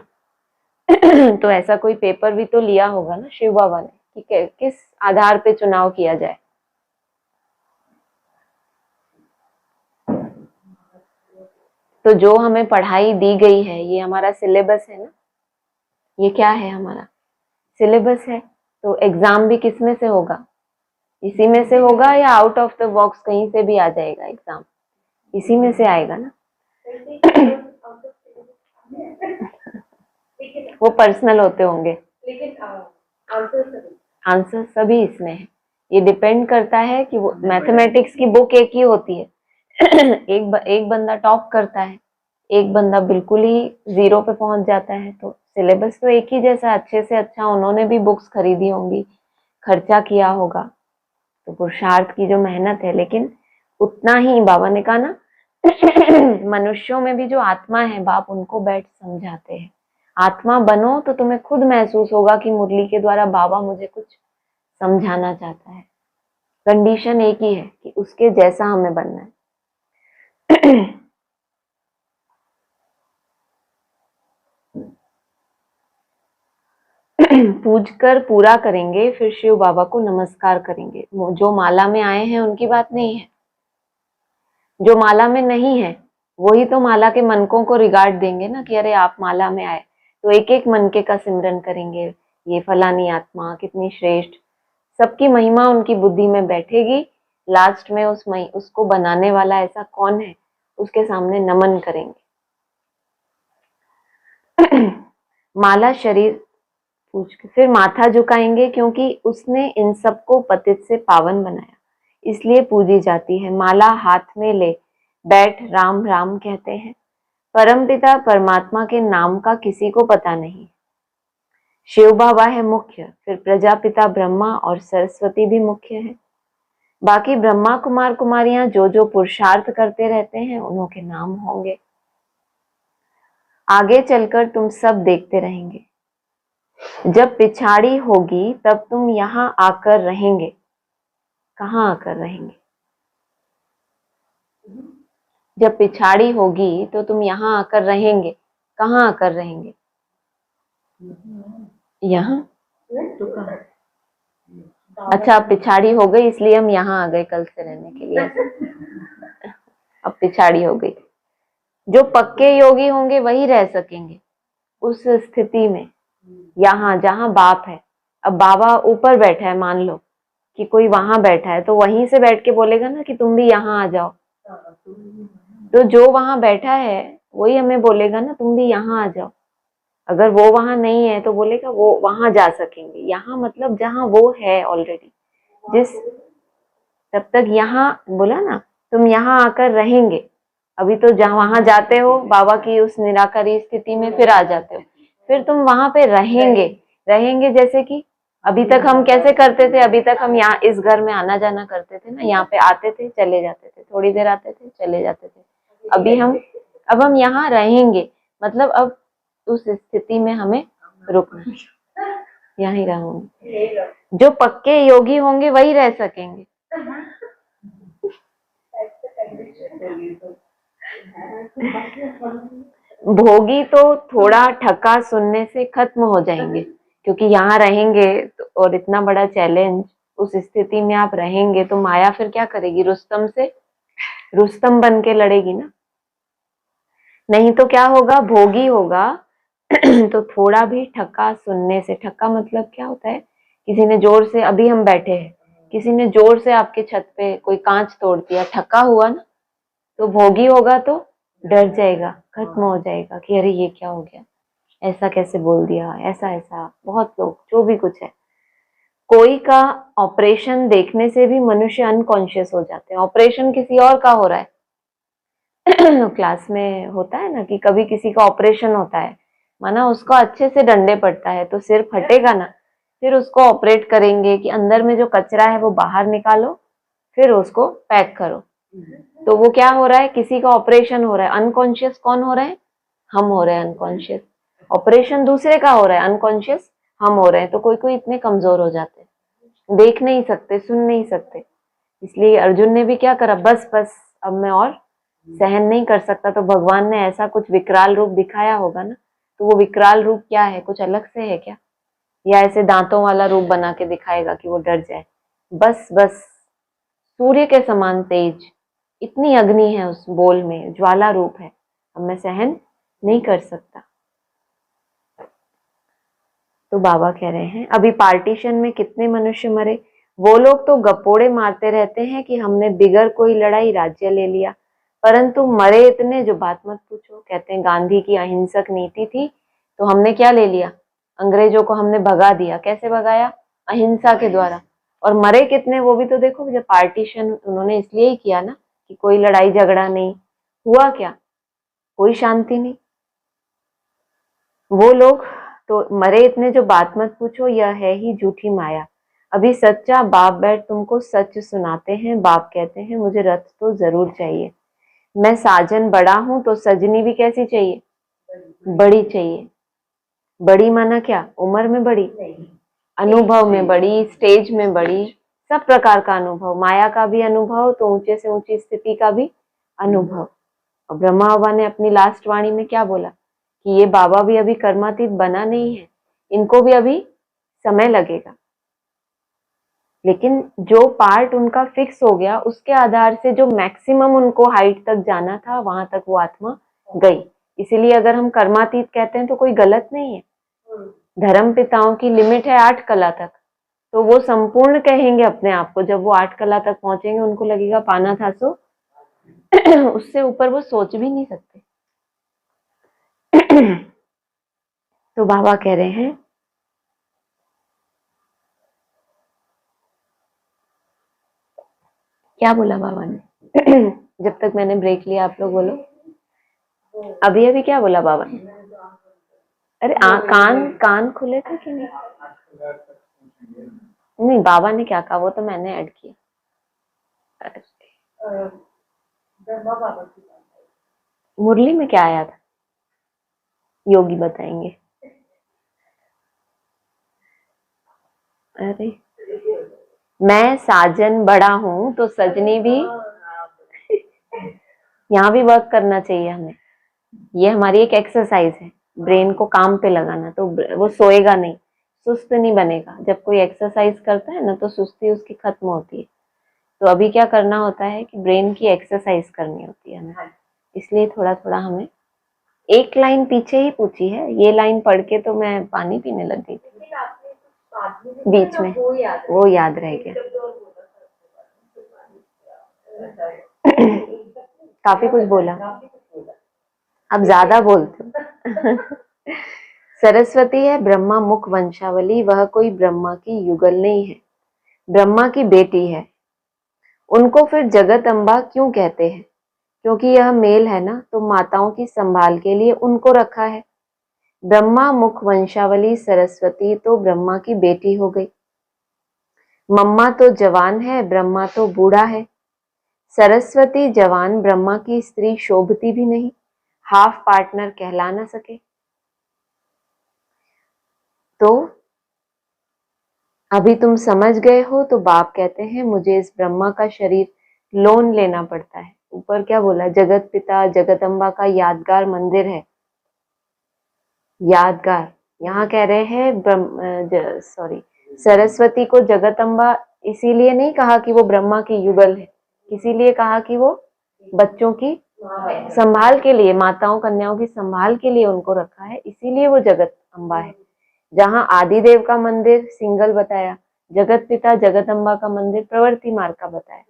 तो ऐसा कोई पेपर भी तो लिया होगा ना शिव बाबा ने कि किस आधार पे चुनाव किया जाए। तो जो हमें पढ़ाई दी गई है, ये हमारा सिलेबस है ना, ये क्या है, हमारा सिलेबस है। तो एग्जाम भी किस में से होगा, इसी में से होगा, या आउट ऑफ द बॉक्स कहीं से भी आ जाएगा एग्जाम, इसी में से आएगा ना। वो पर्सनल होते होंगे, लेकिन आंसर सभी इसमें है। ये डिपेंड करता है कि वो मैथमेटिक्स की बुक एक ही होती है। एक बंदा टॉप करता है, एक बंदा बिल्कुल ही जीरो पे पहुंच जाता है। तो सिलेबस तो एक ही जैसा, अच्छे से अच्छा उन्होंने भी बुक्स खरीदी होंगी, खर्चा किया होगा, तो पुरुषार्थ की जो मेहनत है, लेकिन उतना ही बाबा ने कहा ना मनुष्यों में भी जो आत्मा है, बाप उनको बैठ समझाते हैं। आत्मा बनो तो तुम्हें खुद महसूस होगा कि मुरली के द्वारा बाबा मुझे कुछ समझाना चाहता है। कंडीशन एक ही है कि उसके जैसा हमें बनना है। पूज कर पूरा करेंगे, फिर शिव बाबा को नमस्कार करेंगे। जो माला में आए हैं उनकी बात नहीं है, जो माला में नहीं है वही तो माला के मनकों को रिगार्ड देंगे ना कि अरे आप माला में आए, तो एक एक मनके का सिमरन करेंगे, ये फलानी आत्मा कितनी श्रेष्ठ, सबकी महिमा उनकी बुद्धि में बैठेगी। लास्ट में उसको बनाने वाला ऐसा कौन है, उसके सामने नमन करेंगे। माला शरीर पूछ के फिर माथा झुकाएंगे, क्योंकि उसने इन सबको पतित से पावन बनाया, इसलिए पूजी जाती है। माला हाथ में ले बैठ राम राम कहते हैं। परमपिता परमात्मा के नाम का किसी को पता नहीं। शिव बाबा है मुख्य, फिर प्रजापिता ब्रह्मा और सरस्वती भी मुख्य है। बाकी ब्रह्मा कुमार कुमारियां जो जो पुरुषार्थ करते रहते हैं उन्हों के नाम होंगे। आगे चलकर तुम सब देखते रहेंगे। जब पिछाड़ी होगी तब तुम यहां आकर रहेंगे। कहाँ आकर रहेंगे? जब पिछाड़ी होगी तो तुम यहाँ आकर रहेंगे। कहाँ आकर रहेंगे? यहाँ। अच्छा, अब पिछाड़ी हो गई इसलिए हम यहाँ आ गए कल से रहने के लिए। अब पिछाड़ी हो गई। जो पक्के योगी होंगे वही रह सकेंगे उस स्थिति में, यहाँ जहाँ बाप है। अब बाबा ऊपर बैठा है, मान लो कि कोई वहां बैठा है, तो वहीं से बैठ के बोलेगा ना कि तुम भी यहाँ आ जाओ। तो जो वहां बैठा है वही हमें बोलेगा ना तुम भी यहाँ आ जाओ। अगर वो वहां नहीं है तो बोलेगा वो वहां जा सकेंगे। यहाँ मतलब जहाँ वो है ऑलरेडी। जिस तब तक यहाँ बोला ना तुम यहाँ आकर रहेंगे। अभी तो जहाँ वहां जाते हो बाबा की उस निराकारी स्थिति में, फिर आ जाते हो, फिर तुम वहां पे रहेंगे। रहेंगे जैसे कि अभी तक हम कैसे करते थे? अभी तक हम यहाँ इस घर में आना जाना करते थे ना, यहाँ पे आते थे चले जाते थे, थोड़ी देर आते थे चले जाते थे। अब हम यहाँ रहेंगे, मतलब अब उस स्थिति में हमें रुकना, यहीं रहूंगे। जो पक्के योगी होंगे वही रह सकेंगे। भोगी तो थोड़ा ठक्का सुनने से खत्म हो जाएंगे, क्योंकि यहाँ रहेंगे और इतना बड़ा चैलेंज, उस स्थिति में आप रहेंगे तो माया फिर क्या करेगी? रुस्तम से रुस्तम बन के लड़ेगी ना। नहीं तो क्या होगा? भोगी होगा तो थोड़ा भी ठक्का सुनने से, ठक्का मतलब क्या होता है? किसी ने जोर से, अभी हम बैठे हैं, किसी ने जोर से आपके छत पे कोई कांच तोड़ दिया, ठक्का हुआ ना। तो भोगी होगा तो डर जाएगा, खत्म हो जाएगा कि अरे ये क्या हो गया, ऐसा कैसे बोल दिया, ऐसा ऐसा। बहुत लोग जो भी कुछ है, कोई का ऑपरेशन देखने से भी मनुष्य अनकॉन्शियस हो जाते हैं। ऑपरेशन किसी और का हो रहा है क्लास में होता है ना कि कभी किसी का ऑपरेशन होता है, माना उसको अच्छे से डंडे पड़ता है तो सिर फटेगा ना, फिर उसको ऑपरेट करेंगे कि अंदर में जो कचरा है वो बाहर निकालो, फिर उसको पैक करो। तो वो क्या हो रहा है? किसी का ऑपरेशन हो रहा है, अनकॉन्शियस कौन हो रहा है? हम हो रहे हैं अनकॉन्शियस। ऑपरेशन दूसरे का हो रहा है, अनकॉन्शियस हम हो रहे हैं। तो कोई कोई इतने कमजोर हो जाते हैं, देख नहीं सकते, सुन नहीं सकते। इसलिए अर्जुन ने भी क्या करा? बस बस, अब मैं और सहन नहीं कर सकता। तो भगवान ने ऐसा कुछ विकराल रूप दिखाया होगा ना। तो वो विकराल रूप क्या है? कुछ अलग से है क्या? या ऐसे दांतों वाला रूप बना के दिखाएगा कि वो डर जाए? बस बस, सूर्य के समान तेज, इतनी अग्नि है उस बोल में, ज्वाला रूप है, अब मैं सहन नहीं कर सकता। तो बाबा कह रहे हैं अभी पार्टीशन में कितने मनुष्य मरे। वो लोग तो गपोड़े मारते रहते हैं कि हमने बिगर कोई लड़ाई राज्य ले लिया, परंतु मरे इतने जो बात मत पूछो। कहते हैं गांधी की अहिंसक नीति थी तो हमने क्या ले लिया? अंग्रेजों को हमने भगा दिया। कैसे भगाया? अहिंसा के द्वारा। और मरे कितने वो भी तो देखो। जब पार्टीशन उन्होंने इसलिए ही किया ना कि कोई लड़ाई झगड़ा नहीं हुआ, क्या कोई शांति नहीं। वो लोग तो मरे इतने जो बात मत पूछो, यह है ही झूठी माया। अभी सच्चा बाप बैठ तुमको सच सुनाते हैं। बाप कहते हैं मुझे रथ तो जरूर चाहिए। मैं साजन बड़ा हूं तो सजनी भी कैसी चाहिए? बड़ी चाहिए। बड़ी माना क्या? उम्र में बड़ी, अनुभव में बड़ी, स्टेज में बड़ी, सब प्रकार का अनुभव, माया का भी अनुभव तो ऊंचे से ऊंची स्थिति का भी अनुभव। और ब्रह्मा बाबा ने अपनी लास्ट वाणी में क्या बोला कि ये बाबा भी अभी कर्मातीत बना नहीं है, इनको भी अभी समय लगेगा। लेकिन जो पार्ट उनका फिक्स हो गया उसके आधार से जो मैक्सिमम उनको हाइट तक जाना था वहां तक वो आत्मा गई। इसीलिए अगर हम कर्मातीत कहते हैं तो कोई गलत नहीं है। धर्म पिताओं की लिमिट है 8 कला तक, तो वो संपूर्ण कहेंगे अपने आप को। जब वो 8 कला तक पहुंचेंगे उनको लगेगा पाना था सो उससे ऊपर वो सोच भी नहीं सकते। तो बाबा कह रहे हैं क्या बोला बाबा ने जब तक मैंने ब्रेक लिया आप लोग बोलो। अभी अभी क्या बोला बाबा ने? अरे कान कान खुले थे कि नहीं? नहीं, बाबा ने क्या कहा वो तो मैंने ऐड किया। मुरली में क्या आया था? योगी बताएंगे। अरे मैं साजन बड़ा हूं तो सजनी भी यहाँ भी वर्क करना चाहिए हमें। ये हमारी एक एक्सरसाइज है, ब्रेन को काम पे लगाना। तो वो सोएगा नहीं, सुस्त नहीं बनेगा। जब कोई एक्सरसाइज करता है ना तो सुस्ती उसकी खत्म होती है। तो अभी क्या करना होता है कि ब्रेन की एक्सरसाइज करनी होती है हमें, इसलिए थोड़ा थोड़ा हमें। एक लाइन पीछे ही पूछी है, ये लाइन पढ़ के तो मैं पानी पीने लग गई थी बीच में, वो याद रह गया। काफी कुछ बोला, अब ज्यादा बोलते हो। सरस्वती है ब्रह्मा मुख वंशावली, वह कोई ब्रह्मा की युगल नहीं है, ब्रह्मा की बेटी है। उनको फिर जगत अम्बा क्यों कहते हैं? क्योंकि यह मेल है ना, तो माताओं की संभाल के लिए उनको रखा है। ब्रह्मा मुख वंशावली सरस्वती तो ब्रह्मा की बेटी हो गई। मम्मा तो जवान है, ब्रह्मा तो बूढ़ा है। सरस्वती जवान ब्रह्मा की स्त्री शोभती भी नहीं, हाफ पार्टनर कहला ना सके। तो अभी तुम समझ गए हो, तो बाप कहते हैं मुझे इस ब्रह्मा का शरीर लोन लेना पड़ता है। ऊपर क्या बोला? जगत पिता जगदम्बा का यादगार मंदिर है। यादगार, यहाँ कह रहे हैं सरस्वती को जगदम्बा इसीलिए नहीं कहा कि वो ब्रह्मा की युगल है, इसीलिए कहा कि वो बच्चों की संभाल के लिए, माताओं कन्याओं की संभाल के लिए उनको रखा है, इसीलिए वो जगत अम्बा है। जहाँ आदिदेव का मंदिर सिंगल बताया, जगत पिता जगत अम्बा का मंदिर प्रवृत्ति मार्ग का बताया,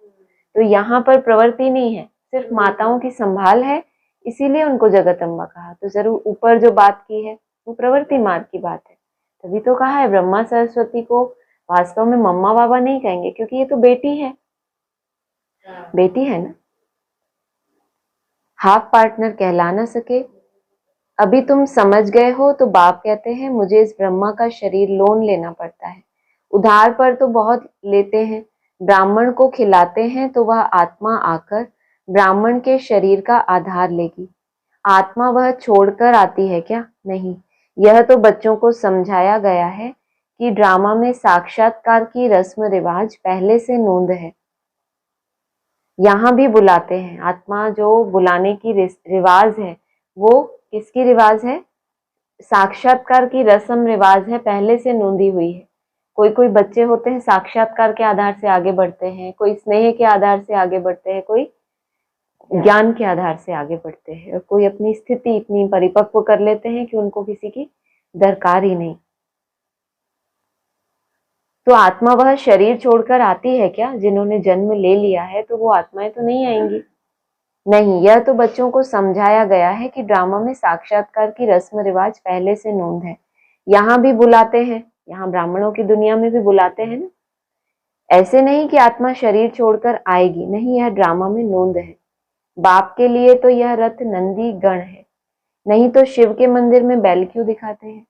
तो यहाँ पर प्रवृत्ति नहीं है, सिर्फ माताओं की संभाल है, इसीलिए उनको जगत अम्बा कहा। तो जरूर ऊपर जो बात की है वो प्रवृत्ति मार्ग की बात है, तभी तो कहा है ब्रह्मा सरस्वती को वास्तव में मम्मा बाबा नहीं कहेंगे, क्योंकि ये तो बेटी है, बेटी है ना। हाफ पार्टनर कहला ना सके। अभी तुम समझ गए हो, तो बाप कहते हैं मुझे इस ब्रह्मा का शरीर लोन लेना पड़ता है। उधार पर तो बहुत लेते हैं, ब्राह्मण को खिलाते हैं तो वह आत्मा आकर ब्राह्मण के शरीर का आधार लेगी। आत्मा वह छोड़कर आती है क्या? नहीं। यह तो बच्चों को समझाया गया है कि ड्रामा में साक्षात्कार की रस्म रिवाज पहले से नोंद है। यहाँ भी बुलाते हैं, आत्मा जो बुलाने की रिवाज है वो किसकी रिवाज है? साक्षात्कार की रस्म रिवाज है, पहले से नोंदी हुई है। कोई कोई बच्चे होते हैं साक्षात्कार के आधार से आगे बढ़ते हैं, कोई स्नेह के आधार से आगे बढ़ते हैं, कोई ज्ञान के आधार से आगे बढ़ते हैं, और कोई अपनी स्थिति इतनी परिपक्व कर लेते हैं कि उनको किसी की दरकार ही नहीं। तो आत्मा वह शरीर छोड़कर आती है क्या? जिन्होंने जन्म ले लिया है तो वो आत्माएं तो नहीं आएंगी। नहीं, यह तो बच्चों को समझाया गया है कि ड्रामा में साक्षात्कार की रस्म रिवाज पहले से नोंद है। यहाँ भी बुलाते हैं, यहाँ ब्राह्मणों की दुनिया में भी बुलाते हैं ना। ऐसे नहीं कि आत्मा शरीर छोड़कर आएगी, नहीं, यह ड्रामा में नोंद है। बाप के लिए तो यह रथ नंदी गण है, नहीं तो शिव के मंदिर में बैल क्यों दिखाते हैं?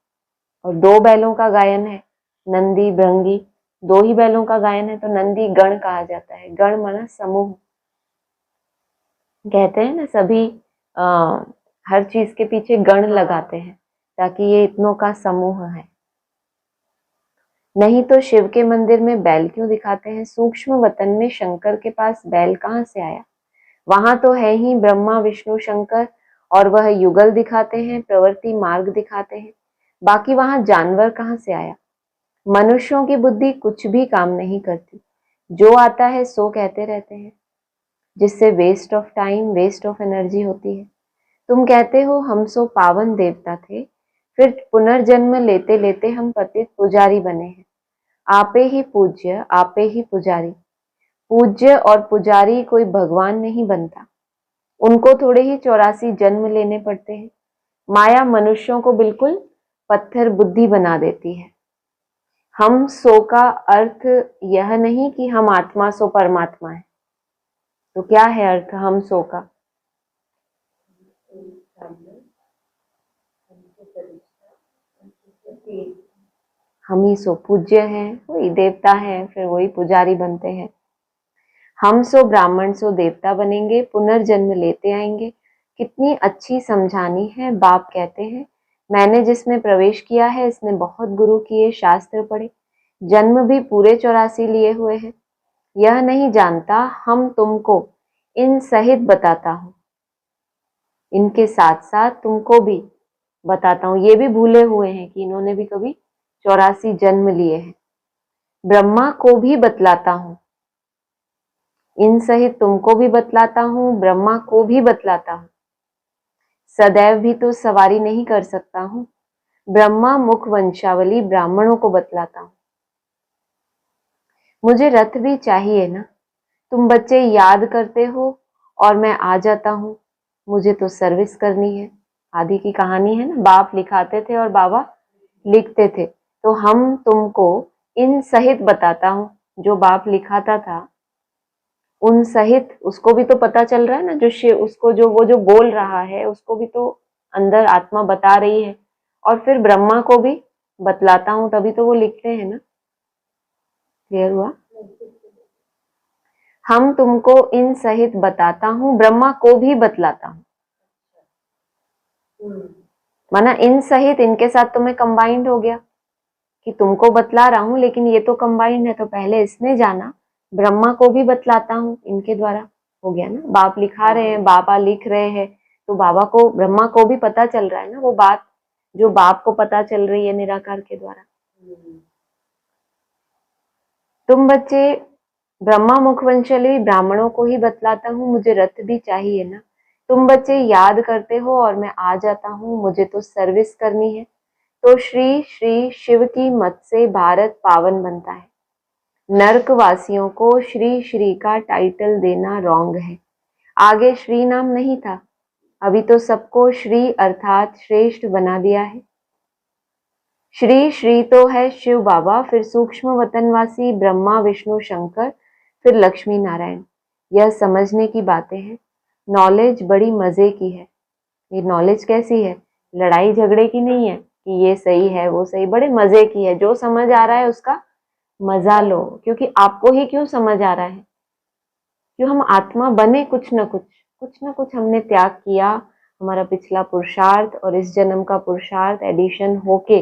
और दो बैलों का गायन है, नंदी भृंगी, दो ही बैलों का गायन है, तो नंदी गण कहा जाता है। गण माना समूह, कहते हैं ना सभी हर चीज के पीछे गण लगाते हैं ताकि ये इतनों का समूह है। नहीं तो शिव के मंदिर में बैल क्यों दिखाते हैं? सूक्ष्म वतन में शंकर के पास बैल कहाँ से आया? वहां तो है ही ब्रह्मा विष्णु शंकर, और वह युगल दिखाते हैं, प्रवृत्ति मार्ग दिखाते हैं, बाकी वहां जानवर कहाँ से आया? मनुष्यों की बुद्धि कुछ भी काम नहीं करती, जो आता है सो कहते रहते हैं, जिससे waste of time waste of energy होती है। तुम कहते हो हम सो पावन देवता थे, फिर पुनर्जन्म लेते लेते हम पतित पुजारी बने हैं। आपे ही पूज्य आपे ही पुजारी। पूज्य और पुजारी कोई भगवान नहीं बनता, उनको थोड़े ही 84 जन्म लेने पड़ते हैं। माया मनुष्यों को बिल्कुल पत्थर बुद्धि बना देती है। हम सो का अर्थ यह नहीं कि हम आत्मा सो परमात्मा है। तो क्या है अर्थ हम सो का? हम ही सो पूज्य हैं, वही देवता हैं, फिर वही पुजारी बनते हैं। हम सो ब्राह्मण सो देवता बनेंगे, पुनर्जन्म लेते आएंगे। कितनी अच्छी समझानी है। बाप कहते हैं मैंने जिसमें प्रवेश किया है इसने बहुत गुरु किए, शास्त्र पढ़े, जन्म भी पूरे 84 लिए हुए हैं। यह नहीं जानता हम तुमको इन सहित बताता हूँ, इनके साथ साथ तुमको भी बताता हूँ। ये भी भूले हुए हैं कि इन्होंने भी कभी 84 जन्म लिए हैं। ब्रह्मा को भी बतलाता हूँ, इन सहित तुमको भी बतलाता हूँ, ब्रह्मा को भी बतलाता हूँ। सदैव भी तो सवारी नहीं कर सकता हूँ, ब्रह्मा मुख वंशावली ब्राह्मणों को बतलाता हूँ। मुझे रथ भी चाहिए ना, तुम बच्चे याद करते हो और मैं आ जाता हूँ, मुझे तो सर्विस करनी है। आदि की कहानी है ना, बाप लिखाते थे और बाबा लिखते थे। तो हम तुमको इन सहित बताता हूँ, जो बाप लिखाता था उन सहित उसको भी तो पता चल रहा है ना, जो शिव उसको जो वो जो बोल रहा है उसको भी तो अंदर आत्मा बता रही है, और फिर ब्रह्मा को भी बतलाता हूँ, तभी तो वो लिखते हैं ना। क्लियर हुआ? हम तुमको इन सहित बताता हूँ, ब्रह्मा को भी बतलाता हूँ। माना इन सहित, इनके साथ तो मैं कंबाइंड हो गया कि तुमको बतला रहा हूं, लेकिन ये तो कंबाइंड है, तो पहले इसने जाना, ब्रह्मा को भी बतलाता हूं इनके द्वारा। हो गया ना, बाप लिखा रहे हैं, बाबा लिख रहे हैं, तो बाबा को ब्रह्मा को भी पता चल रहा है ना वो बात जो बाप को पता चल रही है निराकार के द्वारा। तुम बच्चे ब्रह्मा मुखवंशली ब्राह्मणों को ही बतलाता हूँ, मुझे रथ भी चाहिए ना, तुम बच्चे याद करते हो और मैं आ जाता हूँ, मुझे तो सर्विस करनी है। तो श्री श्री शिव की मत से भारत पावन बनता है। नर्क वासियों को श्री श्री का टाइटल देना रॉन्ग है। आगे श्री नाम नहीं था, अभी तो सबको श्री अर्थात श्रेष्ठ बना दिया है। श्री श्री तो है शिव बाबा, फिर सूक्ष्म वतनवासी ब्रह्मा विष्णु शंकर, फिर लक्ष्मी नारायण। यह समझने की बातें हैं। नॉलेज बड़ी मजे की है। ये नॉलेज कैसी है? लड़ाई झगड़े की नहीं है कि ये सही है वो सही, बड़े मजे की है। जो समझ आ रहा है उसका मजा लो, क्योंकि आपको ही क्यों समझ आ रहा है, क्यों हम आत्मा बने, कुछ न कुछ हमने त्याग किया। हमारा पिछला पुरुषार्थ और इस जन्म का पुरुषार्थ एडिशन होके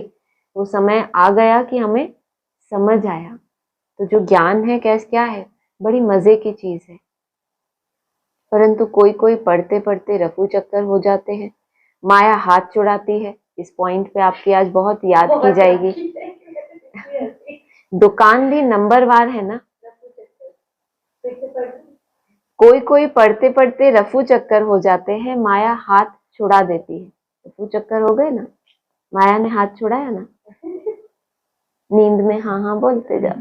वो समय आ गया कि हमें समझ आया। तो जो ज्ञान है क्या है, बड़ी मजे की चीज है। परंतु कोई पढ़ते पढ़ते रफू चक्कर हो जाते हैं, माया हाथ छुड़ाती है। इस पॉइंट पे आपकी आज बहुत याद की जाएगी। दुकान भी नंबरवार है ना। कोई पढ़ते पढ़ते रफू चक्कर हो जाते हैं, माया हाथ छुड़ा देती है। रफू चक्कर हो गए ना, माया ने हाथ छुड़ाया ना, नींद में हाँ हाँ बोलते जाओ।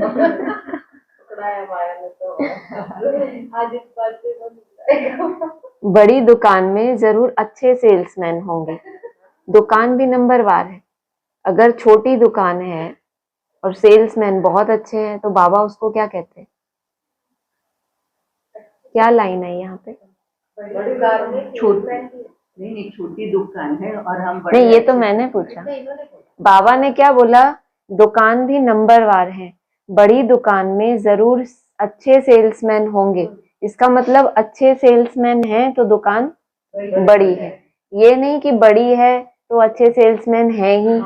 बड़ी दुकान में जरूर अच्छे सेल्समैन होंगे, दुकान भी नंबरवार है। अगर छोटी दुकान है और सेल्समैन बहुत अच्छे हैं तो बाबा उसको क्या कहते हैं? क्या लाइन है यहाँ पे? छोटी दुकान है और हम नहीं, ये तो मैंने पूछा। बाबा ने क्या बोला? दुकान भी नंबरवार है, बड़ी दुकान में जरूर अच्छे सेल्समैन होंगे। इसका मतलब अच्छे सेल्समैन हैं तो दुकान बड़ी है। ये नहीं कि बड़ी है तो अच्छे सेल्समैन है ही।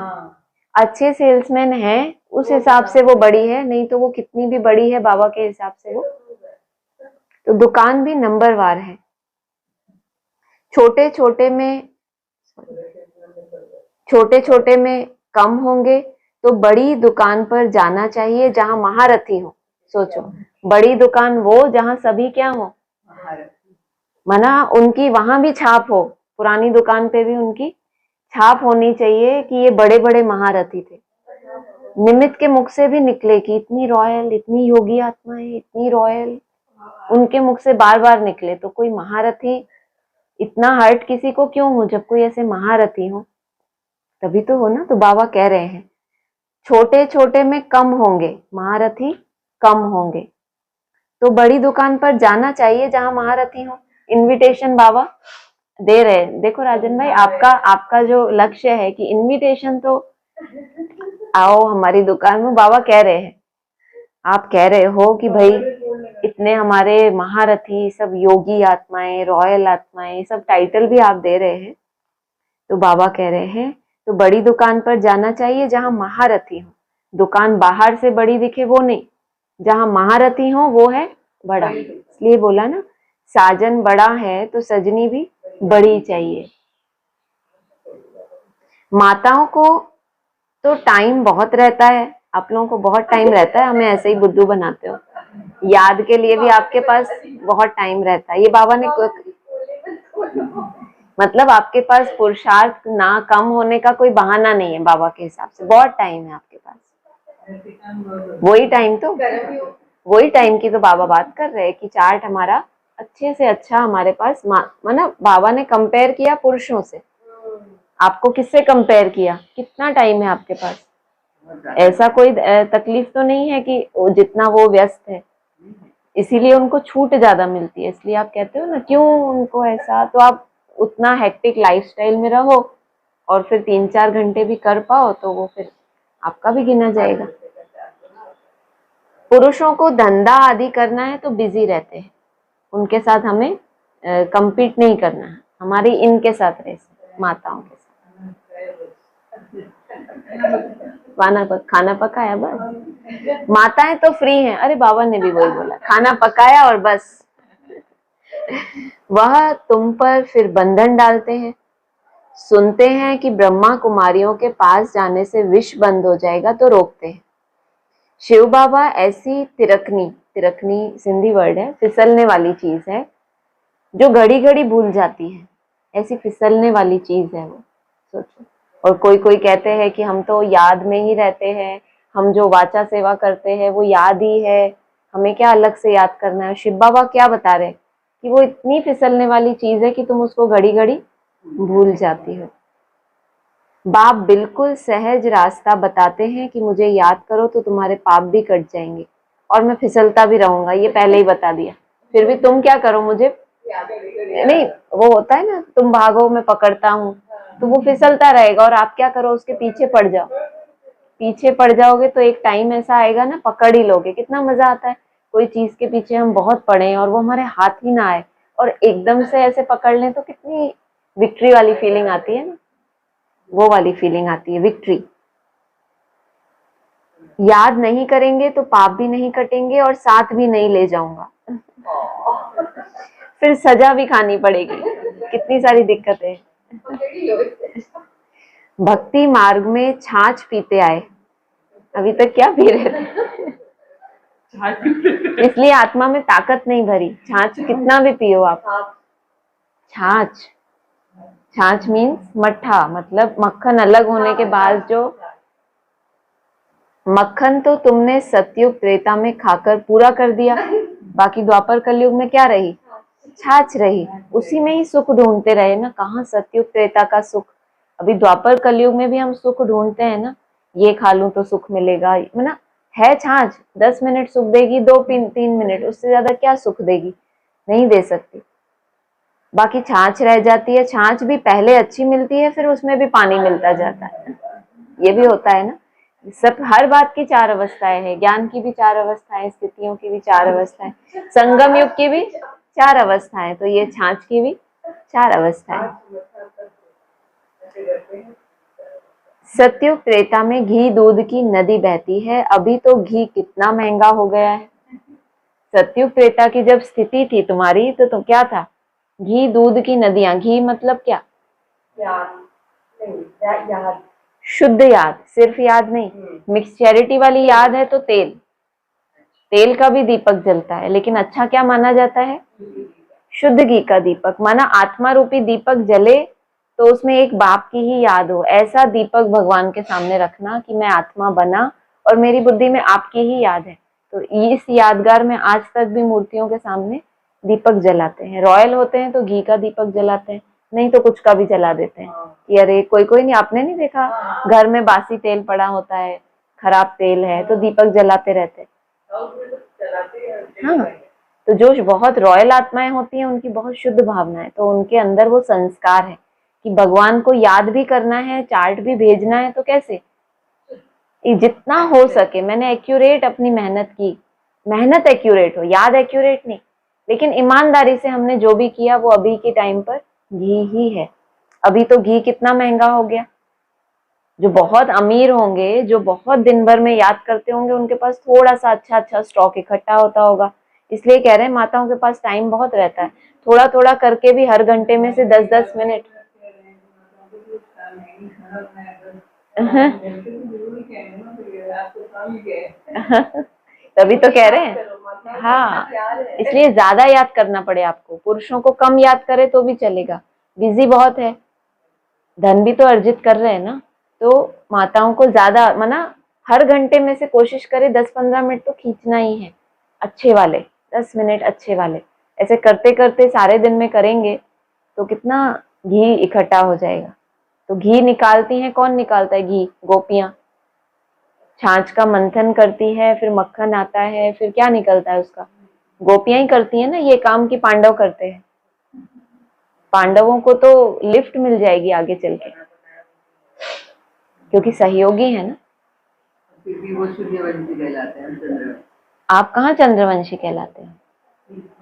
अच्छे सेल्समैन हैं उस हिसाब से वो बड़ी है, नहीं तो वो कितनी भी बड़ी है बाबा के हिसाब से वो। तो दुकान भी नंबरवार है। छोटे छोटे में कम होंगे तो बड़ी दुकान पर जाना चाहिए जहां महारथी हो। सोचो, बड़ी दुकान वो जहां सभी क्या हो, माना उनकी वहां भी छाप हो, पुरानी दुकान पे भी उनकी छाप होनी चाहिए कि ये बड़े बड़े महारथी थे। निमित्त के मुख से भी निकले कि इतनी रॉयल, इतनी योगी आत्मा है, इतनी रॉयल, उनके मुख से बार बार निकले। तो कोई महारथी, इतना हर्ट किसी को क्यों हो जब कोई ऐसे महारथी हो, तभी तो हो ना। तो बाबा कह रहे हैं छोटे छोटे में कम होंगे, महारथी कम होंगे, तो बड़ी दुकान पर जाना चाहिए जहां महारथी हो। इनविटेशन बाबा दे रहे हैं। देखो राजन भाई, आपका जो लक्ष्य है कि इनविटेशन तो आओ हमारी दुकान में, बाबा कह रहे हैं, आप कह रहे हो कि भाई इतने हमारे महारथी सब योगी आत्माएं, रॉयल आत्माएं, सब टाइटल भी आप दे रहे हैं। तो बाबा कह रहे हैं तो बड़ी दुकान पर जाना चाहिए जहां महारथी हो। दुकान बाहर से बड़ी दिखे वो नहीं, जहां महारथी हो वो है बड़ा। इसलिए बोला ना, साजन बड़ा है तो सजनी भी बड़ी चाहिए। माताओं को तो टाइम बहुत रहता है, आप लोगों को बहुत टाइम रहता है, हमें ऐसे ही बुद्धू बनाते हो। याद के लिए भी आपके पास बहुत टाइम रहता है। ये बाबा ने मतलब आपके पास पुरुषार्थ ना कम होने का कोई बहाना नहीं है, बाबा के हिसाब से बहुत टाइम है आपके पास। वही टाइम की तो बाबा बात कर रहे हैं कि चार्ट हमारा अच्छे से अच्छा हमारे पास, मतलब बाबा ने कंपेयर किया पुरुषों से। आपको किससे कंपेयर किया? कितना टाइम है आपके पास? ऐसा कोई तकलीफ तो नहीं है कि जितना वो व्यस्त है, इसीलिए उनको छूट ज्यादा मिलती है। इसलिए आप कहते हो ना क्यों उनको ऐसा, तो आप उतना हेक्टिक लाइफस्टाइल में रहो और फिर 3-4 घंटे भी कर पाओ तो वो फिर आपका भी गिना जाएगा। पुरुषों को धंधा आदि करना है तो बिजी रहते हैं, उनके साथ हमें compete नहीं करना है, हमारी इनके साथ रहे, माताओं के साथ। खाना पकाया बस, माताएं तो फ्री हैं। अरे बाबा ने भी वही बोला, खाना पकाया और बस। वह तुम पर फिर बंधन डालते हैं। सुनते हैं कि ब्रह्मा कुमारियों के पास जाने से विष बंद हो जाएगा तो रोकते हैं। शिव बाबा ऐसी तिरकनी, तिरकनी सिंधी वर्ड है, फिसलने वाली चीज है जो घड़ी घड़ी भूल जाती है, ऐसी फिसलने वाली चीज है वो, सोचो। और कोई कोई कहते हैं कि हम तो याद में ही रहते हैं, हम जो वाचा सेवा करते हैं वो याद ही है, हमें क्या अलग से याद करना है। शिव बाबा क्या बता रहे कि वो इतनी फिसलने वाली चीज है कि तुम उसको घड़ी घड़ी भूल जाती हो। बाप बिल्कुल सहज रास्ता बताते हैं कि मुझे याद करो तो तुम्हारे पाप भी कट जाएंगे और मैं फिसलता भी रहूंगा, ये पहले ही बता दिया। फिर भी तुम क्या करो, मुझे नहीं, वो होता है ना, तुम भागो मैं पकड़ता हूँ, तो वो फिसलता रहेगा और आप क्या करो, उसके पीछे पड़ जाओ। पीछे पड़ जाओगे तो एक टाइम ऐसा आएगा ना, पकड़ ही लोगे। कितना मजा आता है कोई चीज के पीछे हम बहुत पड़े और वो हमारे हाथ ही ना आए और एकदम से ऐसे पकड़ लें तो कितनी विक्ट्री वाली फीलिंग आती है ना, वो वाली फीलिंग आती है, विक्ट्री। याद नहीं करेंगे तो पाप भी नहीं कटेंगे और साथ भी नहीं ले जाऊंगा। फिर सजा भी खानी पड़ेगी, कितनी सारी दिक्कतें। भक्ति मार्ग में छाछ पीते आए, अभी तक क्या पी रहे थे? इसलिए आत्मा में ताकत नहीं भरी। छाछ कितना भी पियो आप। छाछ, छाछ मीन्स मट्ठा, मतलब मक्खन अलग होने के बाद जो मक्खन तो तुमने सतयुग त्रेता में खाकर पूरा कर दिया, बाकी द्वापर कलयुग में क्या रही? छाछ रही। उसी में ही सुख ढूंढते रहे ना, कहाँ सतयुग त्रेता का सुख। अभी द्वापर कलयुग में भी हम सुख ढूंढते हैं ना, ये खा लूं तो सुख मिलेगा, ना है छाछ 10 मिनट सुख देगी, 2-3 मिनट, उससे ज्यादा क्या सुख देगी, नहीं दे सकती। बाकी छाछ रह जाती है। छाछ भी पहले अच्छी मिलती है, फिर उसमें भी पानी मिलता जाता है, ये भी होता है ना। सब हर बात की 4 अवस्थाएं हैं, ज्ञान की भी 4 अवस्थाएं, स्थितियों की भी 4 अवस्थाएं, संगम युग की भी 4 अवस्थाएं, तो ये छाछ की भी 4 अवस्थाएं। सतयुग त्रेता में घी दूध की नदी बहती है, अभी तो घी कितना महंगा हो गया है। सतयुग त्रेता की जब स्थिति थी तुम्हारी तो क्या था? घी दूध की नदियां। घी मतलब क्या? याद, शुद्ध याद, सिर्फ याद नहीं। मिक्सचैरिटी वाली याद है तो तेल, तेल का भी दीपक जलता है, लेकिन अच्छा क्या माना जाता है? शुद्ध घी का दीपक। माना आत्मा रूपी दीपक जले तो उसमें एक बाप की ही याद हो, ऐसा दीपक भगवान के सामने रखना कि मैं आत्मा बना और मेरी बुद्धि में आपकी ही याद है। तो इस यादगार में आज तक भी मूर्तियों के सामने दीपक जलाते हैं। रॉयल होते हैं तो घी का दीपक जलाते हैं, नहीं तो कुछ का भी जला देते हैं कि अरे कोई नहीं, आपने नहीं देखा घर में बासी तेल पड़ा होता है, खराब तेल है तो दीपक जलाते रहते हैं। हाँ, तो जो बहुत रॉयल आत्माएं होती हैं उनकी बहुत शुद्ध भावना है, तो उनके अंदर वो संस्कार है कि भगवान को याद भी करना है, चार्ट भी भेजना है, तो कैसे? जितना हो सके मैंने एक्यूरेट अपनी मेहनत की, मेहनत एक्यूरेट हो, याद एक्यूरेट नहीं, लेकिन ईमानदारी से हमने जो भी किया वो अभी के टाइम पर घी ही है। अभी तो घी कितना महंगा हो गया। जो बहुत अमीर होंगे, जो बहुत दिन भर में याद करते होंगे, उनके पास थोड़ा सा अच्छा स्टॉक इकट्ठा होता होगा, इसलिए कह रहे हैं माताओं के पास टाइम बहुत रहता है। थोड़ा थोड़ा करके भी हर घंटे में से 10-10 मिनट। जरूरी कहना ना, फिर आपको काम गए तभी तो कह रहे हैं। हाँ, इसलिए ज्यादा याद करना पड़े आपको। पुरुषों को कम याद करे तो भी चलेगा, बिजी बहुत है, धन भी तो अर्जित कर रहे हैं ना। तो माताओं को ज्यादा मना, हर घंटे में से कोशिश करे 10-15 मिनट तो खींचना ही है, अच्छे वाले 10 मिनट अच्छे वाले। ऐसे करते करते सारे दिन में करेंगे तो कितना घी इकट्ठा हो जाएगा। तो घी निकालती हैं, कौन निकालता है घी? गोपियां। छाछ का मंथन करती है, फिर मक्खन आता है, फिर क्या निकलता है उसका? गोपियां ही करती है ना ये काम की पांडव करते हैं। पांडवों को तो लिफ्ट मिल जाएगी आगे चल के, क्योंकि सहयोगी है ना। फिर भी वो सूर्यवंशी कहलाते हैं, चंद्रवंशी। आप कहाँ चंद्रवंशी कहलाते हैं?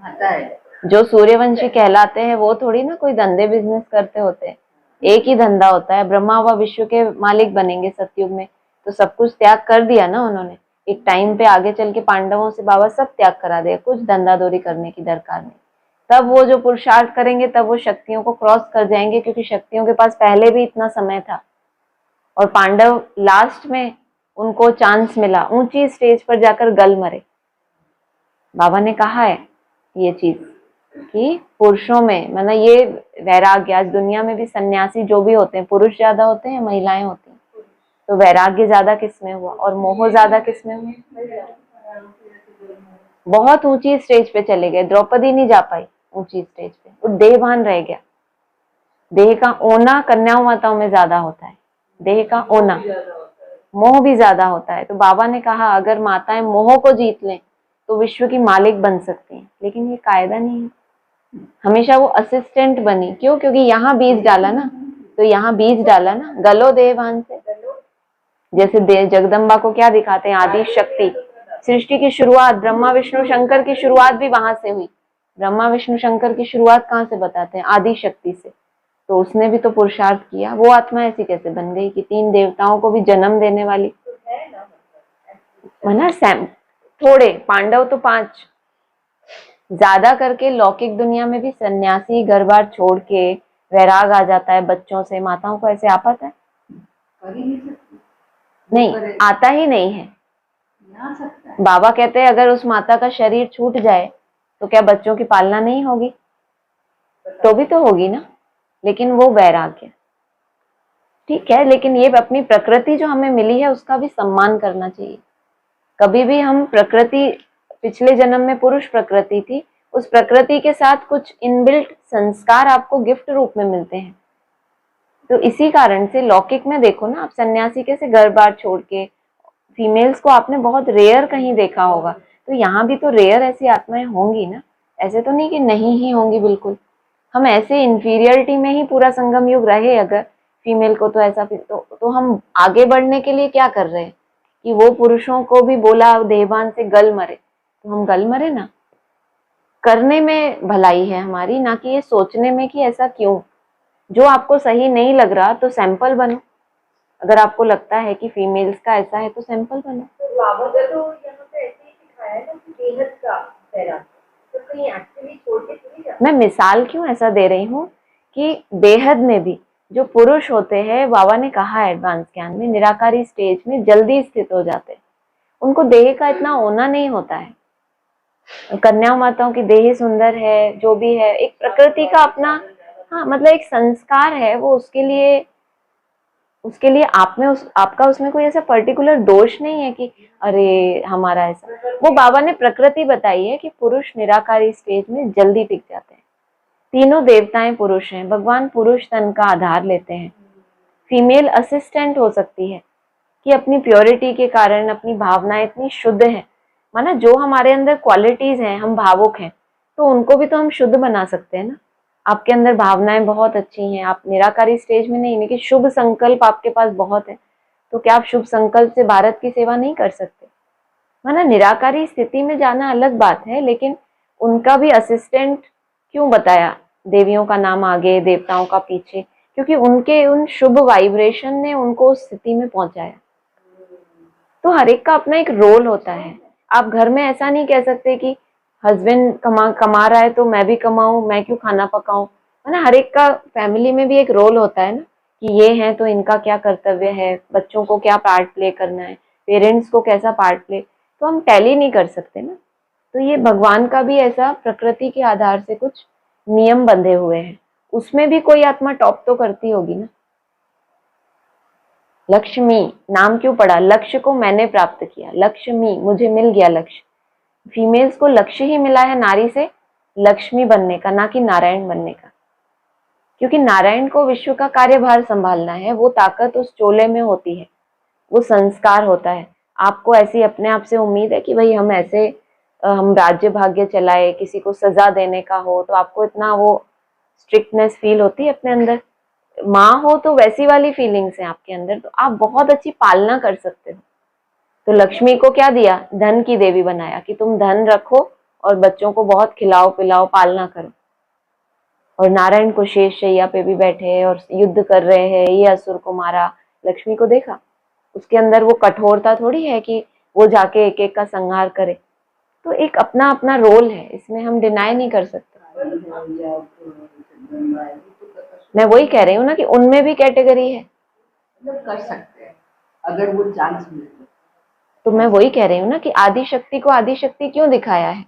आता है जो सूर्यवंशी कहलाते हैं वो थोड़ी ना कोई धंधे बिजनेस करते होते हैं। एक ही धंधा होता है, ब्रह्मा व विश्व के मालिक बनेंगे सतयुग में, तो सब कुछ त्याग कर दिया ना उन्होंने। एक टाइम पे आगे चल के पांडवों से बाबा सब त्याग करा दिया, कुछ धंधा दौरी करने की दरकार नहीं। तब वो जो पुरुषार्थ करेंगे तब वो शक्तियों को क्रॉस कर जाएंगे, क्योंकि शक्तियों के पास पहले भी इतना समय था। और पांडव लास्ट में उनको चांस मिला, ऊंची स्टेज पर जाकर गल मरे। बाबा ने कहा है ये चीज कि पुरुषों में मतलब ये वैराग्य, आज दुनिया में भी सन्यासी जो भी होते हैं, पुरुष ज्यादा होते हैं महिलाएं होती हैं, तो वैराग्य ज्यादा किसमें हुआ और मोह ज्यादा किसमें हुआ? बहुत ऊंची स्टेज पे चले गए, द्रौपदी नहीं जा पाई ऊंची स्टेज पे, वो देहभान रह गया। देह का ओना कन्याओं माताओं में ज्यादा होता है, देह का ओना, मोह भी ज्यादा होता है। तो बाबा ने कहा अगर माताएं मोह को जीत लें तो विश्व की मालिक बन सकती हैं, लेकिन ये कायदा नहीं है। हमेशा वो असिस्टेंट बनी, क्यों? क्योंकि यहाँ बीज डाला ना, तो यहाँ बीज डाला ना, गलो देहभान से। जैसे जगदम्बा को क्या दिखाते हैं? आदि शक्ति। सृष्टि की शुरुआत ब्रह्मा विष्णु शंकर की शुरुआत भी वहां से हुई। ब्रह्मा विष्णु शंकर की शुरुआत कहाँ से बताते हैं? आदि शक्ति से। तो उसने भी तो पुरुषार्थ किया। वो आत्मा ऐसी कैसे बन गई कि 3 देवताओं को भी जन्म देने वाली? है ना, सैम थोड़े पांडव तो 5, ज्यादा करके लौकिक दुनिया में भी सन्यासी घर बार छोड़ के वैराग आ जाता है बच्चों से। माताओं को ऐसे आ पाता है? कर ही नहीं सकती, नहीं, आता ही नहीं है। आ सकता है। बाबा कहते हैं अगर उस माता का शरीर छूट जाए तो क्या बच्चों की पालना नहीं होगी? तो भी तो होगी ना, लेकिन वो वैराग्य ठीक है। लेकिन ये अपनी प्रकृति जो हमें मिली है उसका भी सम्मान करना चाहिए। कभी भी हम प्रकृति, पिछले जन्म में पुरुष प्रकृति थी, उस प्रकृति के साथ कुछ इनबिल्ट संस्कार आपको गिफ्ट रूप में मिलते हैं। तो इसी कारण से लौकिक में देखो ना, आप सन्यासी कैसे घर बार छोड़ के, फीमेल्स को आपने बहुत रेयर कहीं देखा होगा, तो यहाँ भी तो रेयर ऐसी आत्माएं होंगी ना। ऐसे तो नहीं कि नहीं ही होंगी बिल्कुल। हम ऐसे इंफीरियरिटी में ही पूरा संगम युग रहे अगर फीमेल को, तो ऐसा तो हम आगे बढ़ने के लिए क्या कर रहे हैं कि वो पुरुषों को भी बोला देहभान से गल मरे, तो हम गल मरे ना। करने में भलाई है हमारी, ना कि ये सोचने में कि ऐसा क्यों। जो आपको सही नहीं लग रहा तो सैंपल बनो। अगर आपको लगता है कि फीमेल्स का ऐसा है तो सैंपल बनो। तो बाबा का तो यहाँ पे ऐसे ही सिखाया है ना कि बेहद का पैरा, तो कहीं एक्चुअली छोड़ के थोड़ी जाता। मैं मिसाल क्यों ऐसा दे रही हूँ कि बेहद में भी जो पुरुष होते हैं, बाबा ने कहा है एडवांस ज्ञान में, निराकारी स्टेज में जल्दी स्थित हो जाते हैं। उनको देह का इतना होना नहीं होता है। कन्या माताओं की देह सुंदर है, जो भी है एक प्रकृति का अपना, हाँ मतलब एक संस्कार है वो, उसके लिए आप में आपका उसमें कोई ऐसा पर्टिकुलर दोष नहीं है कि अरे हमारा ऐसा। वो बाबा ने प्रकृति बताई है कि पुरुष निराकारी स्टेज में जल्दी टिक जाते हैं। तीनों देवताएं पुरुष हैं, भगवान पुरुष तन का आधार लेते हैं। फीमेल असिस्टेंट हो सकती है कि अपनी प्योरिटी के कारण अपनी भावनाएं इतनी शुद्ध है, माना जो हमारे अंदर क्वालिटीज हैं, हम भावुक हैं, तो उनको भी तो हम शुद्ध बना सकते हैं ना। आपके अंदर भावनाएं बहुत अच्छी हैं, आप निराकारी स्टेज में नहीं, लेकिन शुभ संकल्प आपके पास बहुत है, तो क्या आप शुभ संकल्प से भारत की सेवा नहीं कर सकते? माना निराकारी स्थिति में जाना अलग बात है, लेकिन उनका भी असिस्टेंट क्यों बताया, देवियों का नाम आगे देवताओं का पीछे, क्योंकि उनके उन शुभ वाइब्रेशन ने उनको उस स्थिति में पहुंचाया। तो हर एक का अपना एक रोल होता है। आप घर में ऐसा नहीं कह सकते कि हस्बैंड कमा रहा है तो मैं भी कमाऊं, मैं क्यों खाना पकाऊं, है ना। हर एक का फैमिली में भी एक रोल होता है ना, कि ये हैं तो इनका क्या कर्तव्य है, बच्चों को क्या पार्ट प्ले करना है, पेरेंट्स को कैसा पार्ट प्ले, तो हम टैली नहीं कर सकते ना। तो ये भगवान का भी ऐसा प्रकृति के आधार से कुछ नियम बंधे हुए हैं, उसमें भी कोई आत्मा टॉप तो करती होगी ना। लक्ष्मी नाम क्यों पड़ा? लक्ष्य को मैंने प्राप्त किया, लक्ष्मी मुझे मिल गया लक्ष्य। फीमेल्स को लक्ष्य ही मिला है नारी से लक्ष्मी बनने का, ना कि नारायण बनने का, क्योंकि नारायण को विश्व का कार्यभार संभालना है, वो ताकत उस चोले में होती है, वो संस्कार होता है। आपको ऐसी अपने आप से उम्मीद है कि भाई हम ऐसे हम राज्य भाग्य चलाए, किसी को सजा देने का हो तो आपको इतना वो स्ट्रिक्टनेस फील होती है अपने अंदर? माँ हो तो वैसी वाली फीलिंग्स हैं आपके अंदर, तो आप बहुत अच्छी पालना कर सकते हो। तो लक्ष्मी को क्या दिया? धन की देवी बनाया कि तुम धन रखो और बच्चों को बहुत खिलाओ पिलाओ, पालना करो। और नारायण को शेष शैया पे भी बैठे और युद्ध कर रहे हैं, ये असुर को मारा, लक्ष्मी को देखा, उसके अंदर वो कठोरता थोड़ी है कि वो जाके एक एक का संहार करे। तो एक अपना अपना रोल है, इसमें हम डिनाई नहीं कर सकते। मैं वही कह रही हूँ ना कि उनमें भी कैटेगरी है, मतलब कर सकते हैं अगर वो चांस मिले तो मैं वही कह रही हूँ ना कि आदि शक्ति को आदि शक्ति क्यों दिखाया है?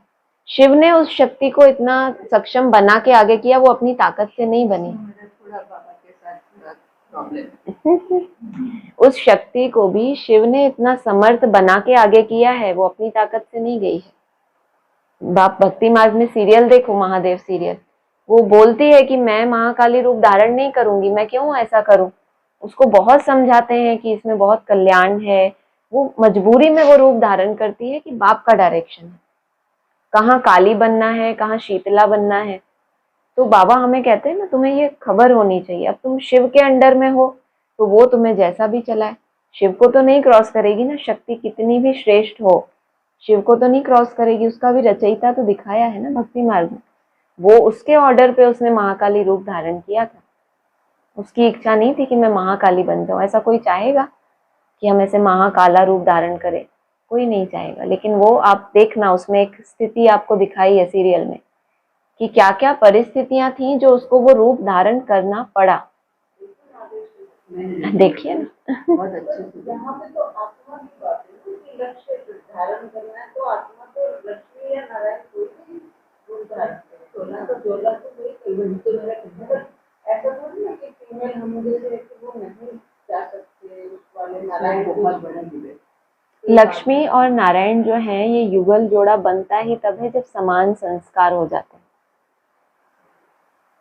शिव ने उस शक्ति को इतना सक्षम बना के आगे किया, वो अपनी ताकत से नहीं बनी। मेरा थोड़ा बाबा के साथ थोड़ा प्रॉब्लम उस शक्ति को भी शिव ने इतना समर्थ बना के आगे किया है, वो अपनी ताकत से नहीं गई है। बाप भक्ति मार्ग में सीरियल देखो, महादेव सीरियल, वो बोलती है कि मैं महाकाली रूप धारण नहीं करूंगी, मैं क्यों ऐसा करूं? उसको बहुत समझाते हैं कि इसमें बहुत कल्याण है, वो मजबूरी में वो रूप धारण करती है कि बाप का डायरेक्शन है, कहाँ काली बनना है, कहाँ शीतला बनना है। तो बाबा हमें कहते हैं ना, तुम्हें ये खबर होनी चाहिए, अब तुम शिव के अंडर में हो तो वो तुम्हें जैसा भी चलाए, शिव को तो नहीं क्रॉस करेगी ना, शक्ति कितनी भी श्रेष्ठ हो शिव को तो नहीं क्रॉस करेगी। उसका भी रचयिता तो दिखाया है ना भक्ति मार्ग में, वो उसके ऑर्डर पे उसने महाकाली रूप धारण किया था। उसकी इच्छा नहीं थी कि मैं महाकाली बन जाऊं, ऐसा कोई चाहेगा कि हम ऐसे महाकाला रूप धारण करें? कोई नहीं चाहेगा। लेकिन वो आप देखना, उसमें एक स्थिति आपको दिखाई है सीरियल में कि क्या क्या परिस्थितियां थी जो उसको वो रूप धारण करना पड़ा। देखिए ना बहुत अच्छे से यहाँ पे तो आत्मा की बात है कि लक्ष्य धारण करना है, तो आत्मा तो लक्ष्मी या नारायण कोई भी रूप धारण करे, सोना तो जोला तो कोई तो मेरा कहना ऐसा थोड़ी ना कि फीमेल हम जैसे कि वो नहीं जा सकते उस वाले नारायण बहुत बड़ा दिव्य। लक्ष्मी और नारायण जो है, ये युगल जोड़ा बनता ही तब है जब समान संस्कार हो जाते हैं।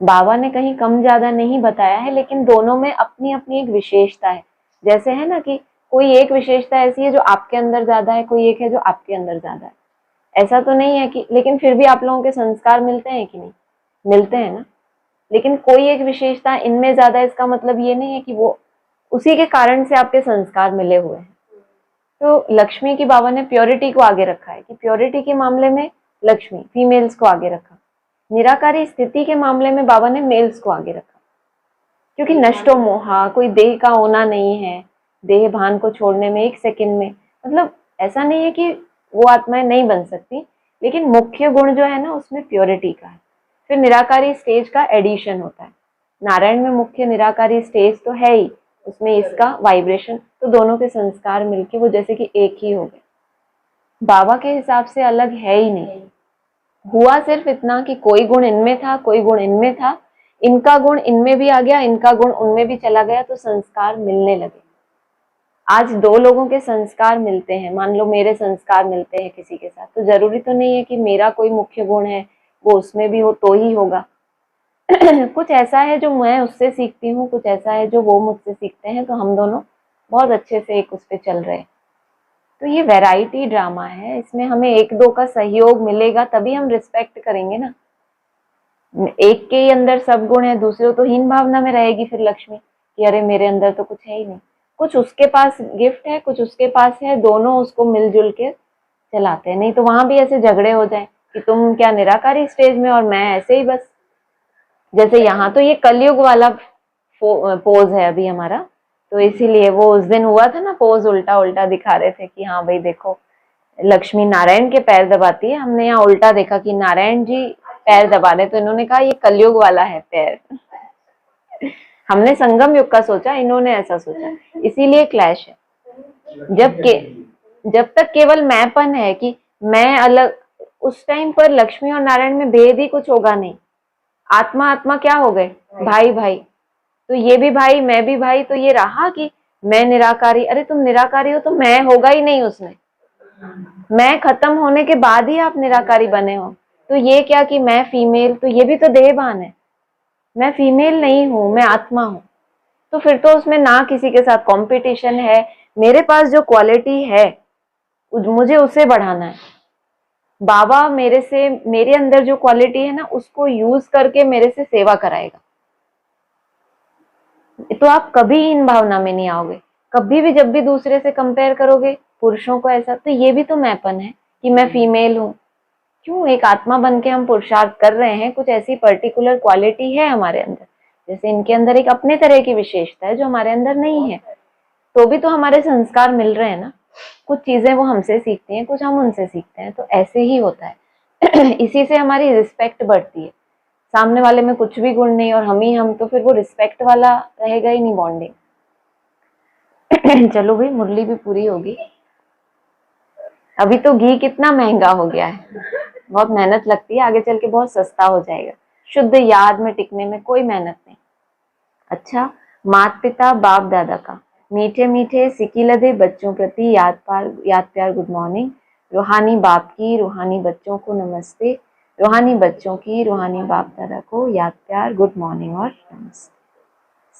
बाबा ने कहीं कम ज्यादा नहीं बताया है, लेकिन दोनों में अपनी अपनी एक विशेषता है। जैसे है ना कि कोई एक विशेषता ऐसी है जो आपके अंदर ज्यादा है, कोई एक है जो आपके अंदर ज्यादा है, ऐसा तो नहीं है कि, लेकिन फिर भी आप लोगों के संस्कार मिलते हैं कि नहीं? मिलते हैं ना। लेकिन कोई एक विशेषता इनमें ज्यादा, इसका मतलब ये नहीं है कि वो उसी के कारण से आपके संस्कार मिले हुए हैं। तो लक्ष्मी की बाबा ने प्योरिटी को आगे रखा है कि प्योरिटी के मामले में लक्ष्मी, फीमेल्स को आगे रखा। निराकारी स्थिति के मामले में बाबा ने मेल्स को आगे रखा, क्योंकि नष्टो मोहा, कोई देह का होना नहीं है, देह भान को छोड़ने में एक सेकंड में, मतलब ऐसा नहीं है कि वो आत्माएं नहीं बन सकती, लेकिन मुख्य गुण जो है ना उसमें प्योरिटी का है। फिर निराकारी स्टेज का एडिशन होता है। नारायण में मुख्य निराकारी स्टेज तो है ही, उसमें इसका वाइब्रेशन, तो दोनों के संस्कार मिलके वो जैसे कि एक ही हो गए। बाबा के हिसाब से अलग है ही नहीं। हुआ सिर्फ इतना कि कोई गुण इनमें था, कोई गुण इनमें था, इनका गुण इनमें भी आ गया, इनका गुण उनमें भी चला गया, तो संस्कार मिलने लगे। आज दो लोगों के संस्कार मिलते हैं, मान लो मेरे संस्कार मिलते हैं किसी के साथ, तो जरूरी तो नहीं है कि मेरा कोई मुख्य गुण है वो उसमें भी हो तो ही होगा। कुछ ऐसा है जो मैं उससे सीखती हूँ, कुछ ऐसा है जो वो मुझसे सीखते हैं, तो हम दोनों बहुत अच्छे से एक उस पे चल रहे हैं। तो ये वैरायटी ड्रामा है, इसमें हमें एक दो का सहयोग मिलेगा तभी हम रिस्पेक्ट करेंगे ना। एक के ही अंदर सब गुण है, दूसरे तो हीन भावना में रहेगी फिर लक्ष्मी कि अरे मेरे अंदर तो कुछ है ही नहीं। कुछ उसके पास गिफ्ट है, कुछ उसके पास है, दोनों उसको मिलजुल के चलाते हैं। नहीं तो वहां भी ऐसे झगड़े हो जाए कि तुम क्या निराकारी स्टेज में और मैं ऐसे ही बस। जैसे यहाँ तो ये कलयुग वाला पोज है अभी हमारा, तो इसीलिए वो उस दिन हुआ था ना, पोज उल्टा उल्टा दिखा रहे थे कि हाँ भाई देखो लक्ष्मी नारायण के पैर दबाती है, हमने यहाँ उल्टा देखा कि नारायण जी पैर दबा रहे, तो इन्होंने कहा ये कलयुग वाला है पैर। हमने संगम युग का सोचा, इन्होंने ऐसा सोचा, इसीलिए क्लैश है। जब तक केवल मैंपन है कि मैं अलग, उस टाइम पर लक्ष्मी और नारायण में भेद ही कुछ होगा नहीं। आत्मा आत्मा क्या हो गए, भाई भाई, तो ये भी भाई मैं भी भाई, तो ये रहा कि मैं निराकारी। अरे तुम निराकारी हो तो मैं होगा ही नहीं उसमें, मैं खत्म होने के बाद ही आप निराकारी बने हो। तो ये क्या कि मैं फीमेल, तो ये भी तो देहभान है, मैं फीमेल नहीं हूं, मैं आत्मा हूं। तो फिर तो उसमें ना किसी के साथ कंपटीशन है, मेरे पास जो क्वालिटी है मुझे उसे बढ़ाना है। बाबा मेरे से, मेरे अंदर जो क्वालिटी है ना उसको यूज करके मेरे से सेवा कराएगा। तो आप कभी इन भावना में नहीं आओगे। कभी भी जब भी दूसरे से कंपेयर करोगे पुरुषों को ऐसा, तो ये भी तो मैंपन है कि मैं फीमेल हूं। क्यों, एक आत्मा बन के हम पुरुषार्थ कर रहे हैं, कुछ ऐसी पर्टिकुलर क्वालिटी है हमारे अंदर, जैसे इनके अंदर एक अपने तरह की विशेषता है जो हमारे अंदर नहीं है, तो भी तो हमारे संस्कार मिल रहे हैं ना। कुछ चीजें वो हमसे सीखती हैं, कुछ हम उनसे सीखते हैं, तो ऐसे ही होता है। इसी से हमारी रिस्पेक्ट बढ़ती है। सामने वाले में कुछ भी गुण नहीं और हम ही हम, तो फिर वो रिस्पेक्ट वाला रहेगा ही नहीं बॉन्डिंग। चलो भाई, मुरली भी पूरी होगी। अभी तो घी कितना महंगा हो गया है, बहुत मेहनत लगती है, आगे चल के बहुत सस्ता हो जाएगा। शुद्ध याद में टिकने में कोई मेहनत नहीं। अच्छा, माता पिता बाप दादा का मीठे मीठे सिकिलधे बच्चों प्रति याद प्यार गुड मॉर्निंग। रूहानी बाप की रूहानी बच्चों को नमस्ते, रूहानी बच्चों की रूहानी बाप दादा को याद प्यार गुड मॉर्निंग और नमस्ते।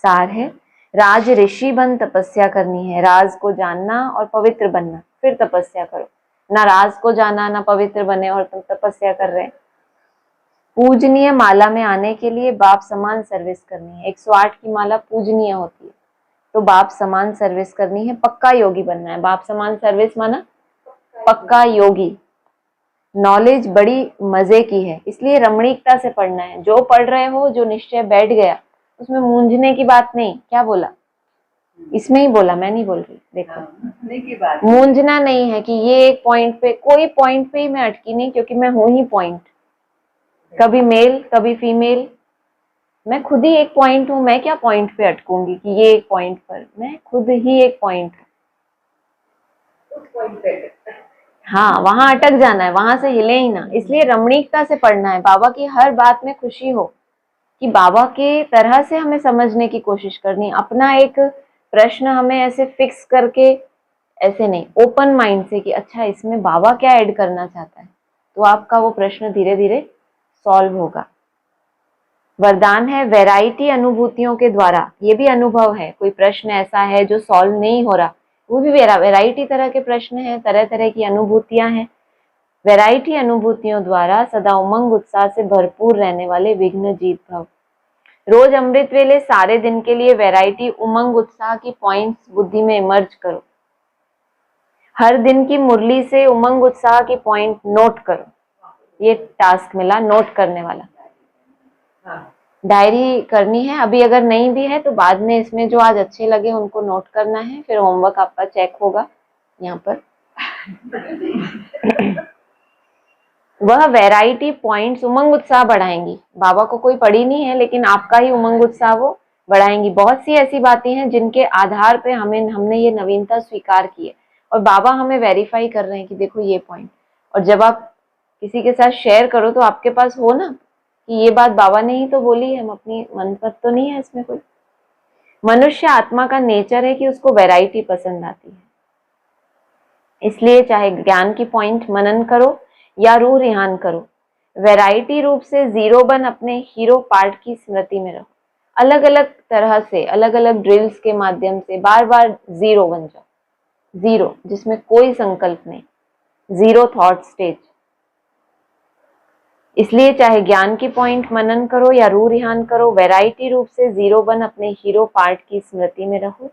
सार है, राज ऋषि बन तपस्या करनी है, राज को जानना और पवित्र बनना, फिर तपस्या करो। ना राज को जाना ना पवित्र बने और तुम तपस्या कर रहे। पूजनीय माला में आने के लिए बाप समान सर्विस करनी है। 108 की माला पूजनीय होती है, तो बाप समान सर्विस करनी है, पक्का योगी बनना है। बाप समान सर्विस माना पक्का योगी। नॉलेज बड़ी मजे की है, इसलिए रमणीकता से पढ़ना है। जो पढ़ रहे हो, जो निश्चय बैठ गया, उसमें मूंझने की बात नहीं। क्या बोला, इसमें ही बोला, मैं नहीं बोल रही। देखो, मूंझना नहीं है कि ये एक पॉइंट पे, कोई पॉइंट पे ही मैं अटकी नहीं, क्योंकि मैं हूं ही पॉइंट। कभी मेल कभी फीमेल, मैं खुद ही एक पॉइंट हूं। मैं क्या पॉइंट पे अटकूंगी कि ये एक पॉइंट पर, मैं खुद ही एक पॉइंट हूं। हाँ, वहां अटक जाना है, वहां से हिले ही ना। इसलिए रमणीकता से पढ़ना है, बाबा की हर बात में खुशी हो, कि बाबा के तरह से हमें समझने की कोशिश करनी। अपना एक प्रश्न हमें ऐसे फिक्स करके, ऐसे नहीं, ओपन माइंड से कि अच्छा इसमें बाबा क्या ऐड करना चाहता है, तो आपका वो प्रश्न धीरे धीरे सॉल्व होगा। वरदान है, वैरायटी अनुभूतियों के द्वारा। ये भी अनुभव है, कोई प्रश्न ऐसा है जो सॉल्व नहीं हो रहा, वो भी वैरायटी तरह के प्रश्न हैं, तरह तरह की अनुभूतियां हैं। वैरायटी अनुभूतियों द्वारा सदा उमंग उत्साह से भरपूर रहने वाले विघ्न जीत भव। रोज अमृत वेले सारे दिन के लिए वैरायटी उमंग उत्साह की पॉइंट्स बुद्धि में इमर्ज करो। हर दिन की मुरली से उमंग उत्साह की पॉइंट नोट करो। ये टास्क मिला नोट करने वाला। डायरी करनी है, अभी अगर नहीं भी है तो बाद में इसमें जो आज अच्छे लगे उनको नोट करना है, फिर होमवर्क आपका चेक होगा यहाँ पर। वह वैरायटी पॉइंट्स उमंग उत्साह बढ़ाएंगी। बाबा को कोई पड़ी नहीं है, लेकिन आपका ही उमंग उत्साह वो बढ़ाएंगी। बहुत सी ऐसी बातें हैं जिनके आधार पे हमने ये नवीनता स्वीकार की है, और बाबा हमें वेरीफाई कर रहे हैं कि देखो ये पॉइंट। और जब आप किसी के साथ शेयर करो तो आपके पास हो ना कि ये बात बाबा ने ही तो बोली है, हम अपनी मनपत तो नहीं है इसमें कोई। मनुष्य आत्मा का नेचर है कि उसको वैरायटी पसंद आती है, इसलिए चाहे ज्ञान की पॉइंट मनन करो या रूह रिहान करो, वैरायटी रूप से जीरो बन अपने हीरो पार्ट की स्मृति में रहो। अलग अलग तरह से, अलग अलग ड्रिल्स के माध्यम से बार बार जीरो बन जाओ। जीरो जिसमें कोई संकल्प नहीं, जीरो थॉट स्टेज। इसलिए चाहे ज्ञान की पॉइंट मनन करो या रूह रिहान करो, वैरायटी रूप से जीरो बन अपने हीरो पार्ट की स्मृति में रहो,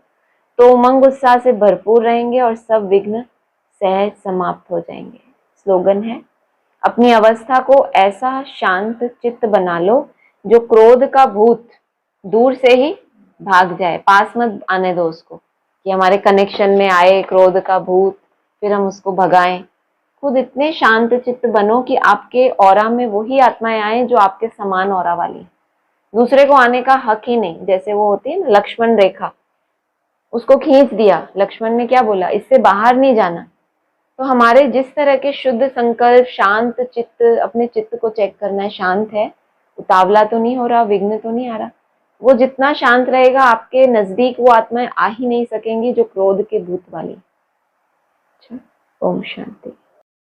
तो उमंग उत्साह से भरपूर रहेंगे और सब विघ्न सहज समाप्त हो जाएंगे। स्लोगन है, अपनी अवस्था को ऐसा शांत चित्त बना लो जो क्रोध का भूत दूर से ही भाग जाए। पास मत आने दो उसको कि हमारे कनेक्शन में आए क्रोध का भूत, फिर हम उसको भगाएं। खुद इतने शांत चित्त बनो कि आपके ऑरा में वही आत्माएं आए जो आपके समान ऑरा वाली। दूसरे को आने का हक ही नहीं। जैसे वो होती है ना लक्ष्मण रेखा, उसको खींच दिया, लक्ष्मण ने क्या बोला, इससे बाहर नहीं जाना। तो हमारे जिस तरह के शुद्ध संकल्प, शांत चित्त, अपने चित्त को चेक करना है, शांत है, उतावला तो नहीं हो रहा, विघ्न तो नहीं आ रहा। वो जितना शांत रहेगा, आपके नजदीक वो आत्माएं आ ही नहीं सकेंगी जो क्रोध के भूत वाली। अच्छा, ओम शांति।